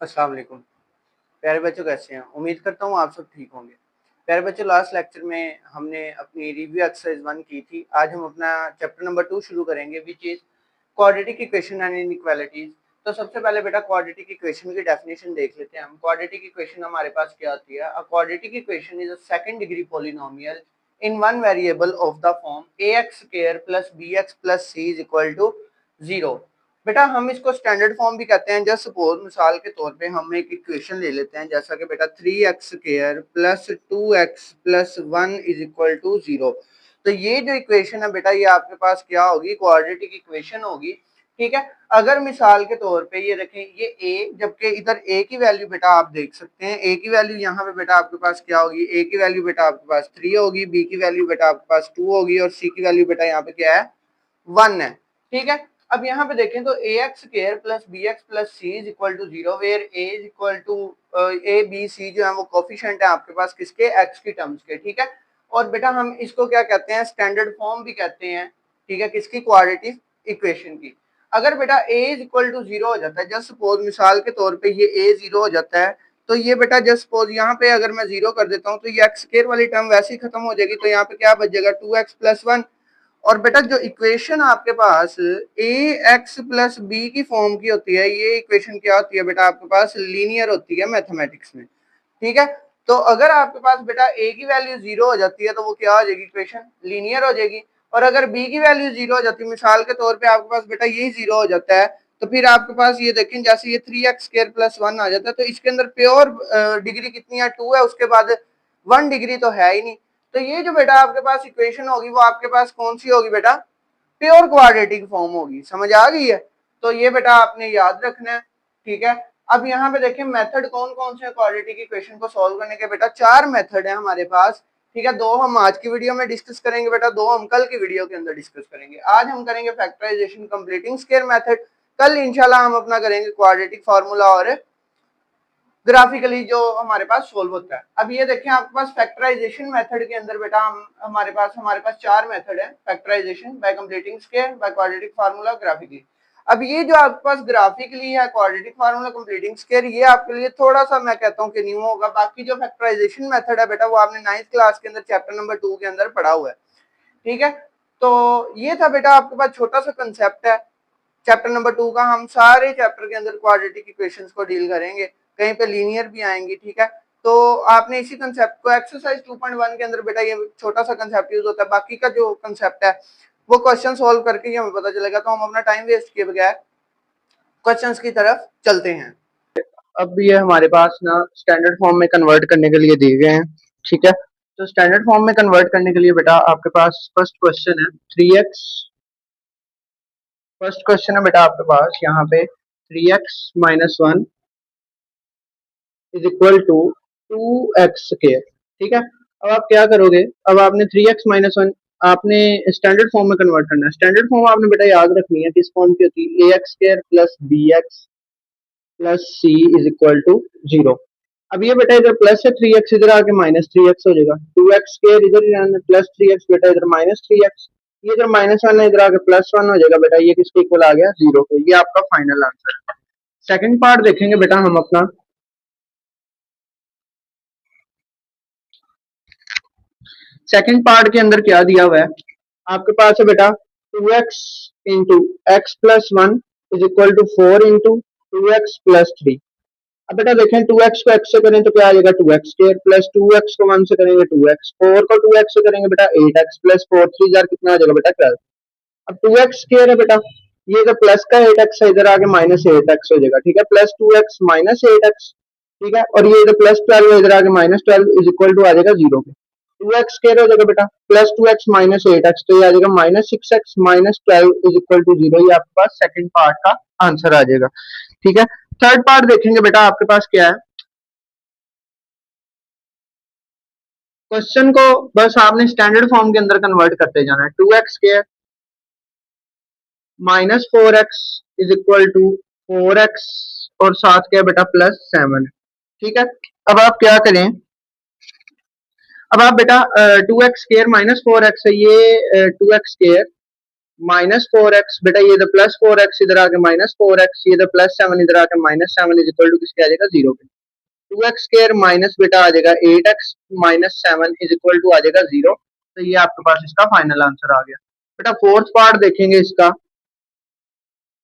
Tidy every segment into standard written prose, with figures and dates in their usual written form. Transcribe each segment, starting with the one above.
अस्सलाम वालेकुम। प्यारे बच्चों कैसे हैं? उम्मीद करता हूँ आप सब ठीक होंगे। प्यारे बच्चों लास्ट लेक्चर में हमने अपनी रिव्यू एक्सरसाइज 1 की थी। आज हम अपना चैप्टर नंबर 2 शुरू करेंगे which is quadratic equation and inequalities. तो सबसे पहले बेटा क्वाड्रेटिक इक्वेशन की डेफिनेशन देख लेते हैं हम। क्वाड्रेटिक इक्वेशन हमारे पास क्या होती है? A quadratic equation is a second degree polynomial in one variable of the form ax square plus bx plus c is equal to 0। बेटा हम इसको स्टैंडर्ड फॉर्म भी कहते हैं। जस्ट सपोज मिसाल के तौर पे हम एक इक्वेशन ले लेते हैं जैसा कि बेटा 3x square plus 2x plus 1 is equal to 0। तो ये जो इक्वेशन है बेटा ये आपके पास क्या होगी? क्वाड्रेटिक इक्वेशन होगी। ठीक है। अगर मिसाल के तौर पे ये रखें ये a, जबकि इधर a की वैल्यू बेटा आप देख सकते हैं a की वैल्यू यहाँ पे बेटा आपके पास क्या होगी? a की वैल्यू बेटा आपके पास 3 होगी, b की वैल्यू बेटा आपके पास 2 होगी और c की वैल्यू बेटा यहाँ पे क्या है? 1 है। ठीक है। अब यहाँ पे देखें तो ax square plus bx plus c is equal to 0 where a is equal to a b c जो है वो कोफिशिएंट है आपके पास किसके? x की टर्म्स के। ठीक है। और बेटा हम इसको क्या कहते हैं? स्टैंडर्ड फॉर्म भी कहते हैं। ठीक है। किसकी? क्वाड्रेटिक इक्वेशन की। अगर बेटा a इज इक्वल टू 0 हो जाता है, जस्ट सपोज मिसाल के तौर पे ये a 0 हो जाता है, तो ये बेटा जस्ट सपोज यहाँ पे अगर मैं 0 कर देता हूँ तो ये x स्क्वायर वाली टर्म वैसे ही खत्म हो जाएगी। तो यहाँ पे क्या बच जाएगा? 2x plus 1। और बेटा जो इक्वेशन आपके पास ए एक्स प्लस बी की फॉर्म की होती है, ये इक्वेशन क्या होती है बेटा? आपके पास लीनियर होती है मैथमेटिक्स में। ठीक है। तो अगर आपके पास बेटा ए की वैल्यू 0 हो जाती है तो वो क्या हो जाएगी? इक्वेशन लीनियर हो जाएगी। और अगर बी की वैल्यू 0 हो जाती है, मिसाल के तौर पे आपके पास बेटा यही 0 हो जाता है, तो फिर आपके पास ये देखें जैसे ये 3x स्क्वायर प्लस 1 आ जाता है, तो इसके अंदर प्योर डिग्री कितनी है? 2 है, उसके बाद 1 डिग्री तो है ही नहीं। तो ये जो बेटा आपके पास इक्वेशन होगी वो आपके पास कौन सी होगी बेटा? प्योर क्वाड्रेटिक फॉर्म होगी। समझ आ गई है? तो ये बेटा आपने याद रखना है। ठीक है। अब यहाँ पे देखें मेथड कौन कौन से क्वाड्रेटिक इक्वेशन को सॉल्व करने के? बेटा 4 मेथड है हमारे पास। ठीक है। 2 हम आज की वीडियो में डिस्कस करेंगे बेटा, 2 हम कल की वीडियो के अंदर डिस्कस करेंगे। आज हम करेंगे फैक्टराइजेशन कंप्लीटिंग स्क्वायर मेथड, कल इंशाल्लाह हम अपना करेंगे क्वाड्रेटिक फार्मूला और ग्राफिकली जो हमारे पास सोल्व होता है। अब ये देखें आपके पास फैक्टराइजेशन मेथड के अंदर बेटा हम हमारे पास 4 मेथड है। Factorization by completing square, by quadratic formula, graphically. अब ये जो आपके पास ग्राफिकली है क्वाड्रेटिक फार्मूला कंप्लीटिंग स्क्वायर, ये आपके लिए थोड़ा सा मैं कहता हूँ कि न्यू होगा। बाकी जो फैक्टराइजेशन मेथड है बेटा वो आपने 9th क्लास के अंदर चैप्टर नंबर 2 के अंदर पढ़ा हुआ है। ठीक है। तो ये था बेटा आपके पास छोटा सा कंसेप्ट है चैप्टर नंबर 2 का। हम सारे चैप्टर के अंदर क्वाड्रेटिक इक्वेशंस को डील करेंगे, कहीं पे लीनियर भी आएंगी। ठीक है। तो आपने इसी कंसेप्ट को एक्सरसाइज 2.1 के अंदर बेटा ये छोटा सा कंसेप्ट यूज होता है। बाकी का जो कंसेप्ट है वो क्वेश्चन सॉल्व करके ही हमें पता चलेगा। तो हम अपना टाइम वेस्ट किए बगैर क्वेश्चंस की तरफ चलते हैं। अब ये हमारे पास ना स्टैंडर्ड फॉर्म में कन्वर्ट करने के लिए दिए गए हैं। ठीक है। तो स्टैंडर्ड फॉर्म में कन्वर्ट करने के लिए बेटा आपके पास फर्स्ट क्वेश्चन है 3x। फर्स्ट क्वेश्चन है बेटा आपके पास यहाँ पे 3x minus 1 is equal to 2x square. ठीक है। अब आप क्या करोगे? अब आपने 3x माइनस 1 आपने स्टैंडर्ड फॉर्म में कन्वर्ट करना है। स्टैंडर्ड फॉर्म आपने बेटा याद रखनी है किस फॉर्म की होती है? ax square plus bx plus c is equal to 0। अब ये बेटा इधर प्लस है, 3x इधर आके माइनस 3x हो जाएगा। 2x स्क्वायर इधर ही रहना, प्लस 3x बेटा इधर माइनस 3x, ये इधर माइनस 1 है इधर आके प्लस 1 हो जाएगा बेटा। ये किसके इक्वल आ गया? 0 के। ये आपका फाइनल आंसर है। सेकंड पार्ट देखेंगे बेटा हम अपना। सेकंड पार्ट के अंदर क्या दिया हुआ है आपके पास? है बेटा 2x into x plus 1 is equal to 4 into 2x plus 3। अब बेटा देखें 2x को x से करें तो क्या आ जाएगा? 2x स्क्वायर प्लस 2x को 1 से करेंगे 2x, 4 को 2x से करेंगे बेटा 8x प्लस 4 3 जार कितना आ जाएगा बेटा? 12। अब 2x स्क्वायर है बेटा, ये तो प्लस का 8x है इधर आके माइनस 8x हो जाएगा। ठीक है। Plus 2x minus 8x। ठीक है। और ये इधर प्लस 12 है इधर आके माइनस 12 इज इक्वल टू आ जाएगा 0 पे। 2x स्क्वायर हो जाएगा बेटा प्लस 2x माइनस 8x, तो ये आ जाएगा minus 6x minus 12 is equal to 0। ये आपके पास सेकंड पार्ट का आंसर आ जाएगा। ठीक है। थर्ड पार्ट देखेंगे बेटा आपके पास क्या है। क्वेश्चन को बस आपने स्टैंडर्ड फॉर्म के अंदर कन्वर्ट करते जाना है। 2x square minus 4x is equal to 4x और साथ क्या बेटा? प्लस 7। ठीक है। अब आप क्या करें? अब आप बेटा 2x स्क्वायर माइनस 4x है, ये 2x स्क्वायर -4x, बेटा ये इधर +4x इधर आके -4x, ये इधर +7 इधर आके -7 इज इक्वल टू किसके आ जाएगा 0 के। 2x स्क्वायर माइनस बेटा आ जाएगा 8x -7 इज इक्वल टू आ जाएगा 0। तो ये आपके पास इसका फाइनल आंसर आ गया। बेटा फोर्थ पार्ट देखेंगे इसका।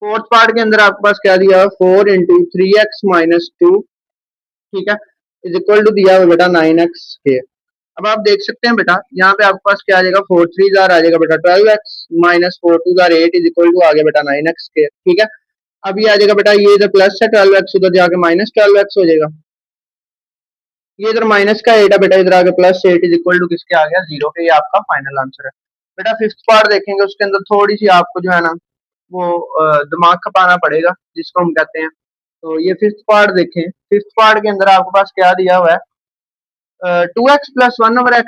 फोर्थ पार्ट के अंदर आपके पास क्या दिया है 4 इंटू 3x -2, ठीक है, इज इक्वल टू दिया हुआ बेटा 9x स्क्वायर। अब आप देख सकते हैं बेटा यहाँ पे आपके पास क्या आ जाएगा 4 3 जार आ जाएगा बेटा 12x -4 2 जार 8 इज इक्वल टू आ गया बेटा 9x स्क्वायर, ठीक है। अब ये आ जाएगा बेटा ये इधर प्लस है 12x उधर जाके -12x हो जाएगा, ये इधर माइनस का 8 है बेटा इधर आगे +8 इज इक्वल टू किसके आ गया 0 के। ये आपका फाइनल आंसर है। बेटा फिफ्थ पार्ट देखेंगे उसके अंदर थोड़ी सी आपको जो है ना वो दिमाग खपाना पड़ेगा जिसको हम कहते हैं। तो ये फिफ्थ पार्ट देखें। फिफ्थ पार्ट के अंदर आपके पास क्या दिया हुआ है 2x + 1/x,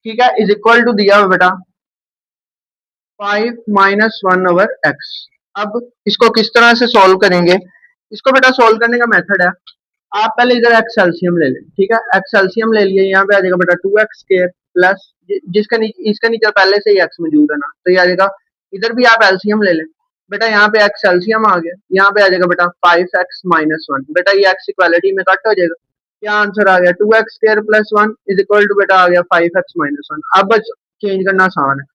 ठीक है, इज इक्वल टू दिया हुआ बेटा 5 - 1/x। अब इसको किस तरह से सॉल्व करेंगे, इसको बेटा सॉल्व करने का मेथड है आप पहले इधर एक्स एलसीएम ले लें, ठीक है, एक्स एलसीएम ले लिए, यहाँ पे आ जाएगा बेटा 2x स्क्वायर प्लस जिसका नीचे इसका नीचे पहले से ही एक्स मौजूद है ना, तो ये आ जाएगा इधर भी आप एलसीएम ले लें बेटा, यहाँ पे एक्स एलसीएम आ गया, यहाँ पे आ जाएगा बेटा 5x - 1, बेटा ये एक्स इक्वालिटी में कट हो जाएगा, क्या आंसर आ गया 2x square + 1 is equal to बेटा आ गया 5x - 1। अब चेंज करना आसान है,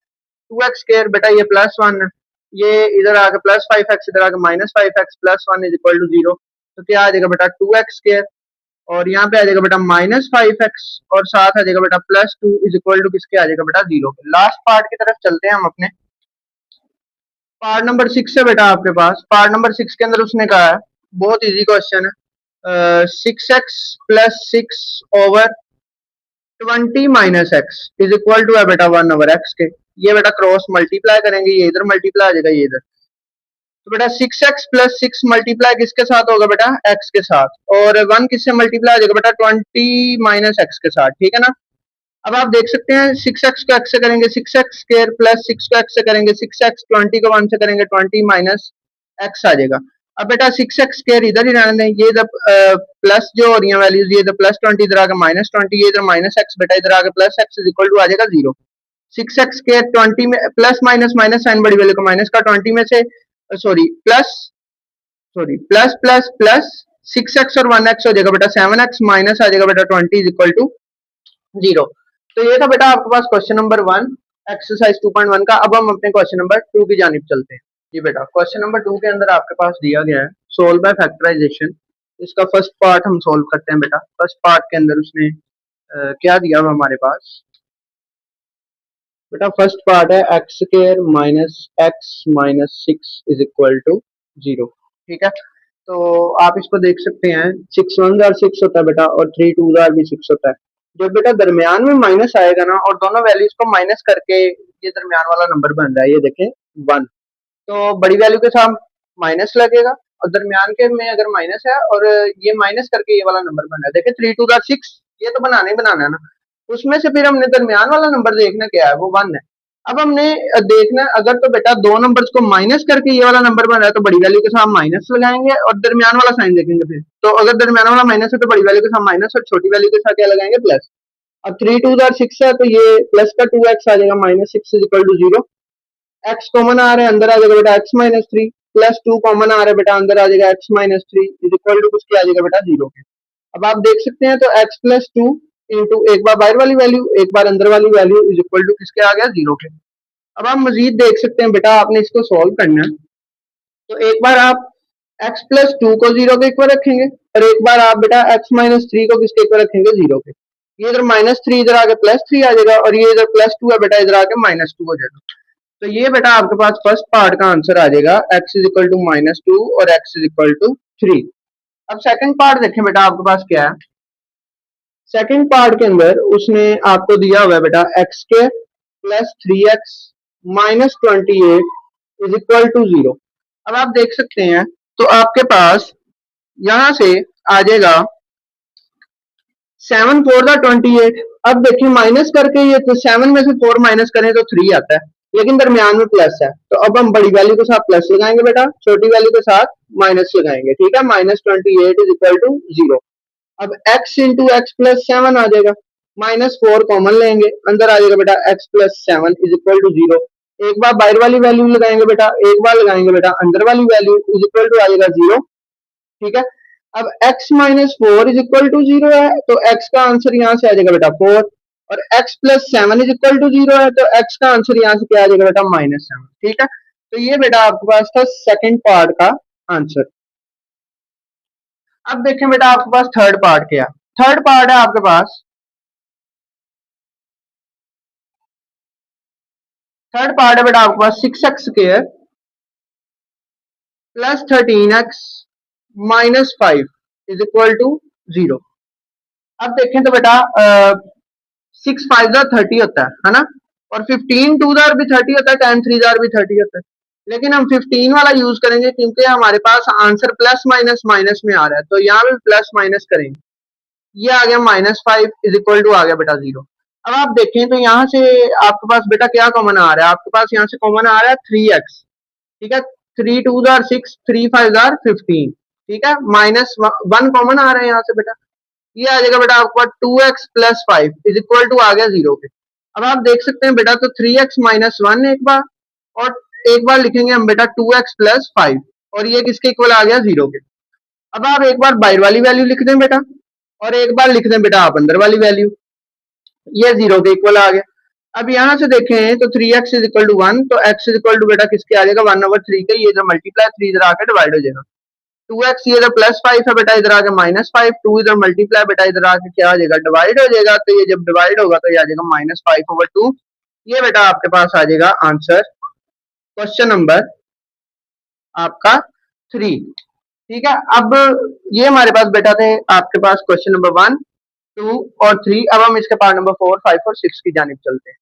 2x स्क्वायर बेटा ये +1 है, ये इधर आके +5x इधर आके -5x + 1 इज इक्वल टू 0। तो क्या आ जाएगा बेटा 2x स्क्वायर और यहाँ पे आ जाएगा बेटा -5x और साथ आ जाएगा बेटा +2 इज इक्वल टू किसके आ जाएगा बेटा 0 के। लास्ट पार्ट की तरफ चलते हैं हम अपने। पार्ट नंबर 6 है बेटा आपके पास। पार्ट नंबर 6 के अंदर उसने कहा है बहुत इजी क्वेश्चन है 6x + 6/20 - x is equal to है बेटा 1/x के। ये बेटा क्रॉस मल्टीप्लाई करेंगे, ये इधर मल्टीप्लाई आ जाएगा ये इधर, तो बेटा 6x + 6 मल्टीप्लाई किसके साथ होगा बेटा x के साथ, और 1 किससे मल्टीप्लाई हो जाएगा बेटा 20 - x के साथ, ठीक है ना। अब आप देख सकते हैं 6x को x से करेंगे 6x स्क्वायर प्लस 6 को x से करेंगे 6x, 20 को 1 से करेंगे 20 - x आ जाएगा। अब बेटा 6x स्क्वायर इधर ही रहने दें, ये इधर प्लस जो हो रही है वैल्यूज, ये इधर +20 इधर आके -20, ये इधर -x बेटा इधर आके +x इज इक्वल टू आ जाएगा 0। 6x स्क्वायर 20 में प्लस माइनस साइन बड़ी वैल्यू का माइनस का 20 में से प्लस प्लस प्लस 6x और 1x हो जाएगा बेटा 7x माइनस आ जाएगा बेटा 20 इज इक्वल टू 0। तो ये था बेटा आपके पास क्वेश्चन नंबर 1 एक्सरसाइज 2.1 का। अब हम अपने क्वेश्चन नंबर 2 की जानिब चलते हैं। जी बेटा क्वेश्चन नंबर 2 के अंदर आपके पास दिया गया है सोल्व बाय फैक्टराइजेशन। इसका फर्स्ट पार्ट हम सोल्व करते हैं बेटा। फर्स्ट पार्ट के अंदर उसने क्या दिया हुआ हमारे पास बेटा, फर्स्ट पार्ट है x square -x - 6 is equal to 0, ठीक है। तो आप इसको देख सकते हैं 6 1 जार 6 होता है बेटा और 3 2 जार भी 6 होता है। जब बेटा दरमियान में माइनस आएगा ना और दोनों वैल्यूज को माइनस करके ये दरमियान वाला नंबर बन रहा है, ये देखें 1, तो बड़ी वैल्यू के साथ माइनस लगेगा और दरमियान के में अगर माइनस है और ये माइनस करके ये वाला नंबर बन रहा है, देखें 3 2 जार 6, ये तो बनाना ही बनाना है ना। उसमें से फिर हमने दरमियान वाला नंबर देखना क्या है, वो 1 है। अब हमने देखना अगर तो बेटा दो नंबर्स को माइनस करके ये वाला नंबर बन रहा है तो बड़ी वैल्यू के साथ माइनस लगाएंगे और दरमियान वाला साइन देखेंगे फिर। तो अगर दरमियान वाला माइनस है तो बड़ी वैल्यू के साथ माइनस और छोटी वैल्यू के साथ क्या लगाएंगे प्लस। अब 3 2 6 है तो ये प्लस का 2x आ जाएगा -6 is equal to 0। x common आ रहा है अंदर आ जाएगा बेटा x - 3 प्लस 2 कॉमन आ रहा है बेटा अंदर आ जाएगा x - 3 इज इक्वल टू कुछ क्या आ जाएगा बेटा 0 के। अब आप देख सकते हैं तो x + 2 इंटू एक बार बाहर वाली वैल्यू एक बार अंदर वाली वैल्यू इज इक्वल टू किसके आ गया 0 के। अब आप मजीद देख सकते हैं बेटा आपने इसको सॉल्व करना है तो एक बार आप x + 2 को 0 के इक्वल रखेंगे और एक बार आप बेटा x - 3 को किसके इक्वल रखेंगे 0 के। ये इधर -3 इधर आके +3 आ जाएगा और ये इधर +2 है बेटा इधर आके -2 हो जाएगा। तो ये बेटा आपके पास फर्स्ट पार्ट का आंसर आ जाएगा x इज इक्वल टू -2 और x इज इक्वल टू 3। अब सेकंड पार्ट देखें बेटा आपके पास क्या है। सेकंड पार्ट के अंदर उसने आपको दिया हुआ है बेटा x square plus 3x minus 28 is equal to 0। अब आप देख सकते हैं तो आपके पास यहां से आ जाएगा 7 4 28। अब देखिए माइनस करके ये तो 7 में से 4 माइनस करें तो 3 आता है लेकिन दरमियान में प्लस है, तो अब हम बड़ी वैल्यू के साथ प्लस लगाएंगे बेटा, छोटी वैल्यू के साथ माइनस लगाएंगे, ठीक है। -28 इज इक्वल टू 0। अब x इंटू एक्स प्लस 7 आ जाएगा -4 कॉमन लेंगे, अंदर आ जाएगा बेटा x plus 7 is equal to 0। एक बार बाहर वाली वैल्यू लगाएंगे बेटा, एक बार लगाएंगे बेटा अंदर वाली वैल्यू, इज इक्वल टू आ जाएगा 0। ठीक है, अब x -4 इज इक्वल टू 0 है तो x का आंसर यहाँ से आ जाएगा बेटा 4, और x plus 7 is equal to 0 है तो x का आंसर यहाँ से क्या आ जाएगा बेटा -7। ठीक है, तो ये बेटा आपके पास था सेकंड पार्ट का आंसर। अब देखें बेटा आपके पास थर्ड पार्ट क्या, थर्ड पार्ट है आपके पास, थर्ड पार्ट है बेटा आपके पास 6x square plus 13x minus 5 is equal to 0। अब देखें तो बेटा 6 5 जार 30 होता है ना, और 15 2 जार भी 30 होता है, 10 3 जार भी 30 होता है, लेकिन हम 15 वाला यूज करेंगे क्योंकि हमारे पास आंसर प्लस माइनस माइनस में आ रहा है, तो यहाँ भी प्लस माइनस करेंगे। ये आ गया -5 इज इक्वल टू आ गया बेटा 0। अब आप देखें तो यहाँ से आपके पास बेटा क्या कॉमन आ रहा है, आपके पास यहाँ से कॉमन आ रहा है 3x। ठीक है, 3 2 जार 6, 3 5 जार 15। ठीक है, -1 कॉमन आ रहा है यहाँ से बेटा, ये आ जाएगा बेटा आपको 2x plus 5 is equal to आ गया 0 पे। अब आप देख सकते हैं बेटा तो 3x माइनस 1 एक बार, और एक बार लिखेंगे हम बेटा 2x प्लस 5, और ये किसके इक्वल आ गया 0 के। अब आप एक बार बाहर वाली वैल्यू लिख दें बेटा, और एक बार लिख दें बेटा आप अंदर वाली वैल्यू, ये 0 के इक्वल आ गया। अब यहाँ से देखें तो 3x इज इक्वल टू 1, तो x इज इक्वल टू बेटा किसके आ जाएगा 1/3 के, ये इधर मल्टीप्लाई 3 इधर आके डिवाइड हो जाएगा। 2x ये इधर +5 है बेटा, इधर आके -5, 2 इधर मल्टीप्लाई बेटा इधर आके क्या आ जाएगा डिवाइड हो जाएगा, तो ये जब डिवाइड होगा तो ये आ जाएगा -5/2। ये बेटा आपके पास आ जाएगा आंसर क्वेश्चन नंबर आपका 3। ठीक है, अब ये हमारे पास बेटा थे आपके पास क्वेश्चन नंबर 1 2 और 3। अब हम इसके पार्ट नंबर 4 5 और 6 की जानिब चलते हैं।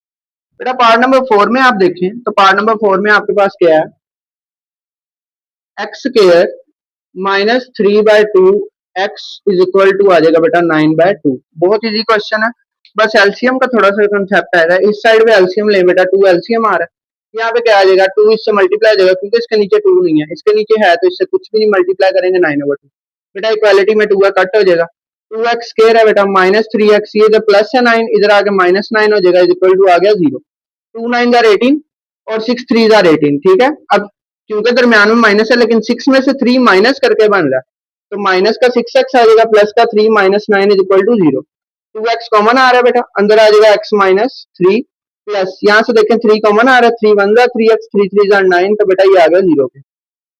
बेटा पार्ट नंबर 4 में आप देखें तो पार्ट नंबर 4 में आपके पास क्या है, x square -3/2 x is equal to आ जाएगा बेटा 9/2। बहुत इजी क्वेश्चन है, बस एलसीएम का थोड़ा सा कंसेप्ट आएगा। इस साइड पे एलसीएम ले बेटा, 2 एलसीएम आ रहा है, यहाँ पे क्या आ जाएगा 2 इससे मल्टीप्लाई हो जाएगा क्योंकि इसके नीचे 2 नहीं है, इसके नीचे है तो इससे कुछ भी नहीं मल्टीप्लाई करेंगे 9/2। बेटा इक्वालिटी में 2 है कट हो जाएगा, 2x स्क्वायर है बेटा -3x, ये इधर प्लस है 9 इधर आके -9 हो जाएगा, इज इक्वल टू आ गया 0। 2 9 जार 18 और 6 3 जार 18। ठीक है, अब क्योंकि दरम्यान में माइनस है लेकिन 6 में से 3 माइनस करके बन रहा है, तो माइनस का 6x आ जाएगा प्लस का 3 -9 is equal to 0। 2x common आ रहा है बेटा, अंदर आ जाएगा x -3 प्लस यहाँ से देखें 3 कॉमन आ रहा है, 3 1 जार 3x, 3 3 जार 9, तो बेटा ये आ गया 0 पे।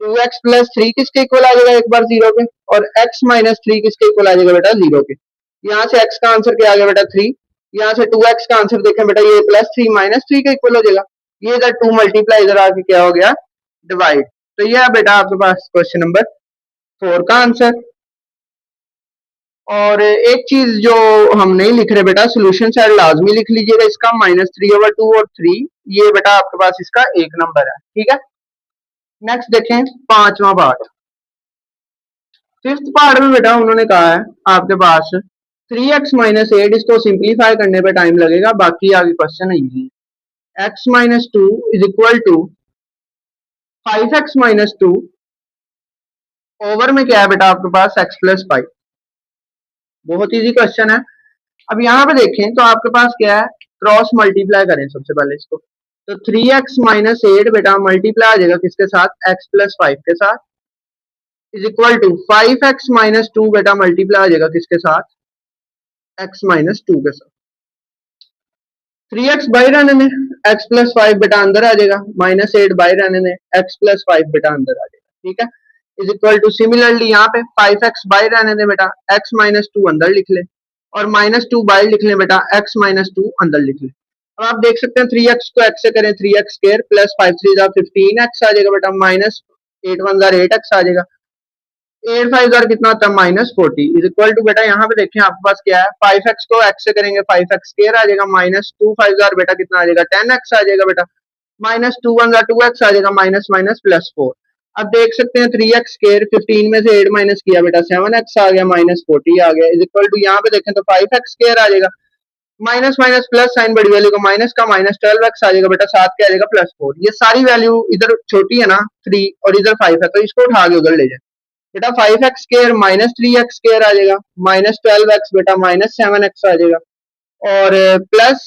2x प्लस 3 किसके इक्वल आ जाएगा एक बार 0 पे, और x -3 किसके इक्वल आ जाएगा बेटा 0 पे। यहाँ से x का आंसर क्या आ गया बेटा 3, यहाँ से 2x का आंसर देखें बेटा ये +3 -3 का इक्वल हो जाएगा, ये इधर 2 मल्टीप्लाई इधर आके क्या हो गया डिवाइड। तो ये बेटा आपके पास क्वेश्चन नंबर 4 का आंसर। और एक चीज जो हम नहीं लिख रहे बेटा, सोल्यूशन साइड लाजमी लिख लीजिएगा इसका, -3/2 और 3, ये बेटा आपके पास इसका 1 नंबर है। ठीक है, नेक्स्ट देखें पांचवा पार्ट। फिफ्थ पार्ट में बेटा उन्होंने कहा है आपके पास 3x -8, इसको सिंप्लीफाई करने पे टाइम लगेगा, बाकी आगे क्वेश्चन इजी है। x -2 is equal to 5x -2 over में क्या है बेटा आपके पास x + 5। बहुत इजी क्वेश्चन है। अब यहाँ पे देखें तो आपके पास क्या है, क्रॉस मल्टीप्लाई करें सबसे पहले इसको, तो 3x -8 बेटा मल्टीप्लाई आ जाएगा किसके साथ, x + 5 के साथ, इज इक्वल टू 5x -2 बेटा मल्टीप्लाई आ जाएगा किसके साथ, x -2 के साथ। 3x बाहर रहने दें, x + 5 बेटा अंदर आ जाएगा, -8 बाहर रहने दें, x + 5 बेटा अंदर आ जाएगा। ठीक है, इज इक्वल टू सिमिलरली यहाँ पे 5x बाहर रहने दें बेटा, x -2 अंदर लिख ले, और -2 बाहर लिख लें बेटा, x -2 अंदर लिख लें। अब आप देख सकते हैं 3x को x से करें 3x स्क्वायर प्लस 5 3 15x आ जाएगा बेटा, -8 1 8x आ जाएगा, 8 5 कितना होता है -40 इज इक्वल टू बेटा यहाँ पे देखें आपके पास क्या है, 5x को x से करेंगे 5x स्क्वायर आ जाएगा, -2 5 बेटा कितना आ जाएगा 10x आ जाएगा बेटा, -2 1 2x आ जाएगा, माइनस माइनस +4। अब देख सकते हैं 3x स्क्वायर 15 में से 8 माइनस किया बेटा 7x आ गया, -40 आ गया, इज इक्वल टू यहाँ पे देखें तो 5x स्क्वायर आ जाएगा, माइनस माइनस प्लस साइन बड़ी वैल्यू का माइनस का -12x आ जाएगा बेटा, साथ क्या आ जाएगा +4। ये सारी वैल्यू इधर छोटी है ना 3 और इधर 5 है, तो इसको उठा के उधर ले जाए बेटा, 5x स्क्वायर -3x स्क्वायर आ जाएगा, -12x बेटा -7x आ जाएगा, और प्लस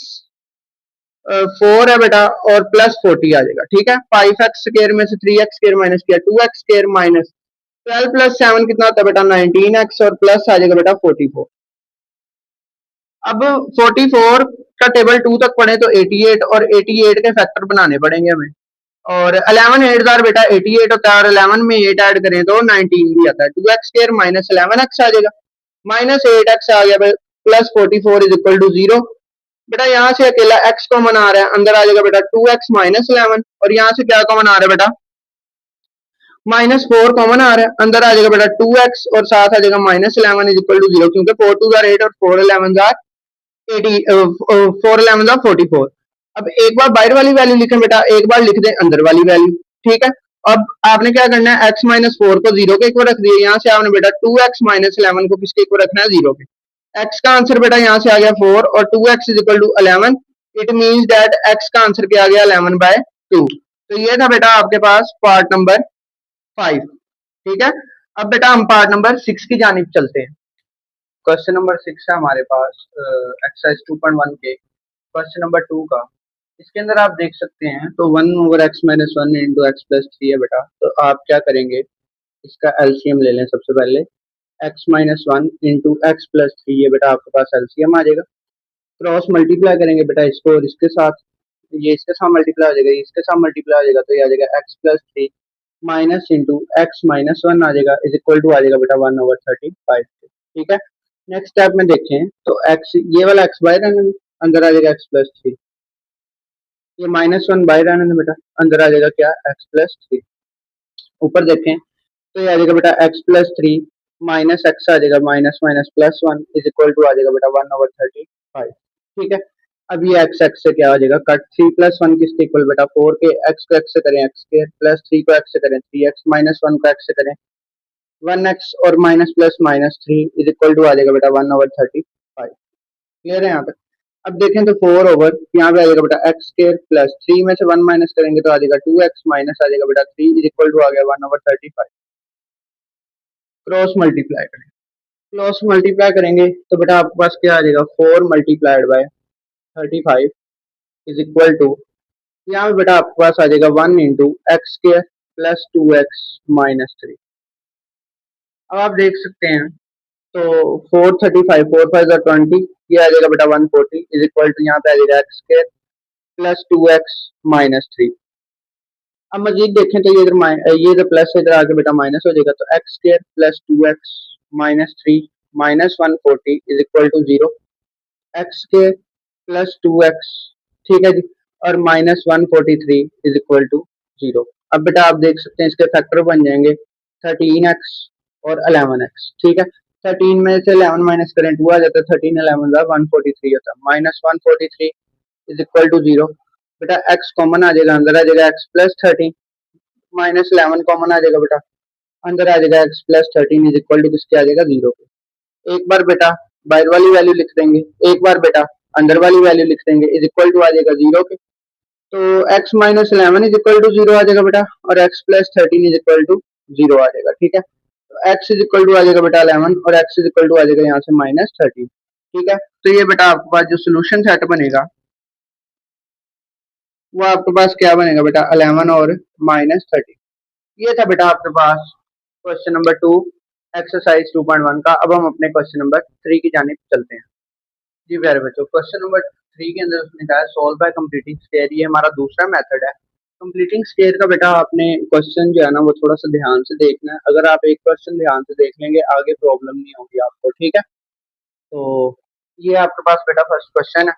4 है बेटा और प्लस 40 आ जाएगा। ठीक है, 5x स्क्वायर में से 3x स्क्वायर माइनस किया 2x स्क्वायर माइनस 12 प्लस 7 कितना होता है बेटा 19x और प्लस आ जाएगा बेटा 44। अब 44 का टेबल 2 तक पढ़े तो 88 और 88 के फैक्टर बनाने पड़ेंगे हमें। और 11 8 आर बेटा 88 होता है और 11 में 8 ऐड करें तो 19 भी आता है। 2x स्क्वायर माइनस 11x आ जाएगा, माइनस 8x आ गया प्लस 44 इज इक्वल टू 0। बेटा यहाँ से अकेला x कॉमन आ रहा है, अंदर आ जाएगा बेटा 2x माइनस 11 और यहाँ से क्या कॉमन आ रहा है बेटा -4 कॉमन आ रहा है, अंदर आ जाएगा बेटा 2x और साथ आ जाएगा -11 इज इक्वल टू 0 क्योंकि 4 2 आर 8 और 4 11 आर 80 4 11 आर 44। अब एक बार बाहर वाली वैल्यू लिखें बेटा, एक बार लिख दें अंदर वाली वैल्यू। ठीक है, अब आपने क्या करना है x -4 को 0 के इक्वल रख दिया, यहाँ से आपने बेटा 2x -11 को किसके इक्वल रखना है 0 के। x का आंसर बेटा यहाँ से आ गया 4 और 2x is equal to 11। It means that x का आंसर क्या आ गया 11/2। तो ये था बेटा आपके पास पार्ट नंबर 5। ठीक है, अब बेटा हम पार्ट नंबर 6 की जानिब चलते हैं। क्वेश्चन नंबर 6 है हमारे पास एक्सरसाइज 2.1 के क्वेश्चन नंबर 2 का। इसके अंदर आप देख सकते हैं तो 1/x-1 इंटू एक्स प्लस 3 है बेटा। तो आप क्या करेंगे, इसका एलसीएम ले लें सबसे पहले। x-1 इंटू एक्स प्लस 3 है बेटा, आपके पास एलसीएम आ जाएगा। क्रॉस मल्टीप्लाई करेंगे बेटा इसको और इसके साथ, ये इसके साथ मल्टीप्लाई हो जाएगा, इसके साथ मल्टीप्लाई हो जाएगा तो ये आ जाएगा x plus 3 minus into x minus 1 आ जाएगा इज इक्वल टू आ जाएगा बेटा 1/35। ठीक है, नेक्स्ट स्टेप में देखें तो एक्स, ये वाला एक्स बाहर रहने में, अंदर आ जाएगा एक्स प्लस 3। ये -1 बाहर रहने में बेटा, अंदर आ जाएगा क्या एक्स प्लस 3। ऊपर देखें तो ये आ जाएगा बेटा एक्स प्लस 3 माइनस एक्स आ जाएगा minus minus plus 1 is equal to आ जाएगा बेटा 1/35। ठीक है, अब ये एक्स एक्स से क्या हो जाएगा कट, 3 प्लस 1 किसके इक्वल बेटा 4 के। एक्स को एक्स से करें एक्स के, प्लस 3 को एक्स से करें 3x, माइनस 1 को एक्स से करें 1x और minus plus minus 3 is equal to आ जाएगा बेटा 1/35। क्लियर है यहाँ तक। अब देखें तो 4 ओवर यहाँ पे आ जाएगा बेटा एक्स स्क्वायर प्लस 3 में से 1 माइनस करेंगे तो आ जाएगा 2x माइनस आ जाएगा बेटा 3 इज इक्वल टू आ गया 1/35। क्रॉस मल्टीप्लाई करें, क्रॉस मल्टीप्लाई करेंगे तो बेटा आपके पास क्या आ जाएगा 4 multiplied by 35 is equal to, यहाँ पे बेटा आपके पास आ जाएगा 1 into x square plus 2x minus 3। अब आप देख सकते हैं तो 435 4 5 20, ये आ जाएगा बेटा 140 इज इक्वल टू यहाँ पे आ जाएगा x square plus 2x minus 3। अब मजीद देखें तो ये इधर प्लस इधर आके बेटा माइनस हो जाएगा तो x square plus 2x minus 3 minus 140 is equal to 0। X square plus 2x, ठीक है जी, और माइनस 143 इज इक्वल टू 0। अब बेटा आप देख सकते हैं इसके फैक्टर बन जाएंगे 13x और 11x। ठीक है, 13 में से 11 माइनस करें 2 आ जाता है, 13 11 का 143 होता है, माइनस 143 इज इक्वल टू 0। बेटा x कॉमन आ जाएगा, अंदर आ जाएगा x प्लस 13, माइनस 11 कॉमन आ जाएगा बेटा, अंदर आ जाएगा x plus 13 is equal to किसके आ जाएगा 0 पे। एक बार बेटा बाहर वाली वैल्यू लिख देंगे, एक बार बेटा अंदर वाली वैल्यू लिख देंगे इज इक्वल टू आ जाएगा 0 के। तो x minus 11 is equal to 0 आ जाएगा बेटा और x plus 13 is equal to 0 आ जाएगा। ठीक है, तो x इज इक्वल टू आ जाएगा बेटा 11 और x इज इक्वल टू आ जाएगा यहाँ से माइनस 13। ठीक है, तो ये बेटा आपके पास जो सोल्यूशन सेट बनेगा वो आपके पास क्या बनेगा बेटा 11 और माइनस 13। ये था बेटा आपके पास क्वेश्चन नंबर 2 एक्सरसाइज 2.1 का। अब हम अपने क्वेश्चन नंबर 3 की जानिब चलते हैं। जी प्यारे बच्चों, क्वेश्चन नंबर 3 के अंदर उसने कहा है सॉल्व बाय कंप्लीटिंग स्क्वायर। ये हमारा दूसरा मेथड है कंप्लीटिंग स्क्वायर का। बेटा आपने क्वेश्चन जो है ना वो थोड़ा सा ध्यान से देखना है, अगर आप एक क्वेश्चन ध्यान से देख लेंगे आगे प्रॉब्लम नहीं होगी आपको। ठीक है, तो ये आपके पास बेटा फर्स्ट क्वेश्चन है।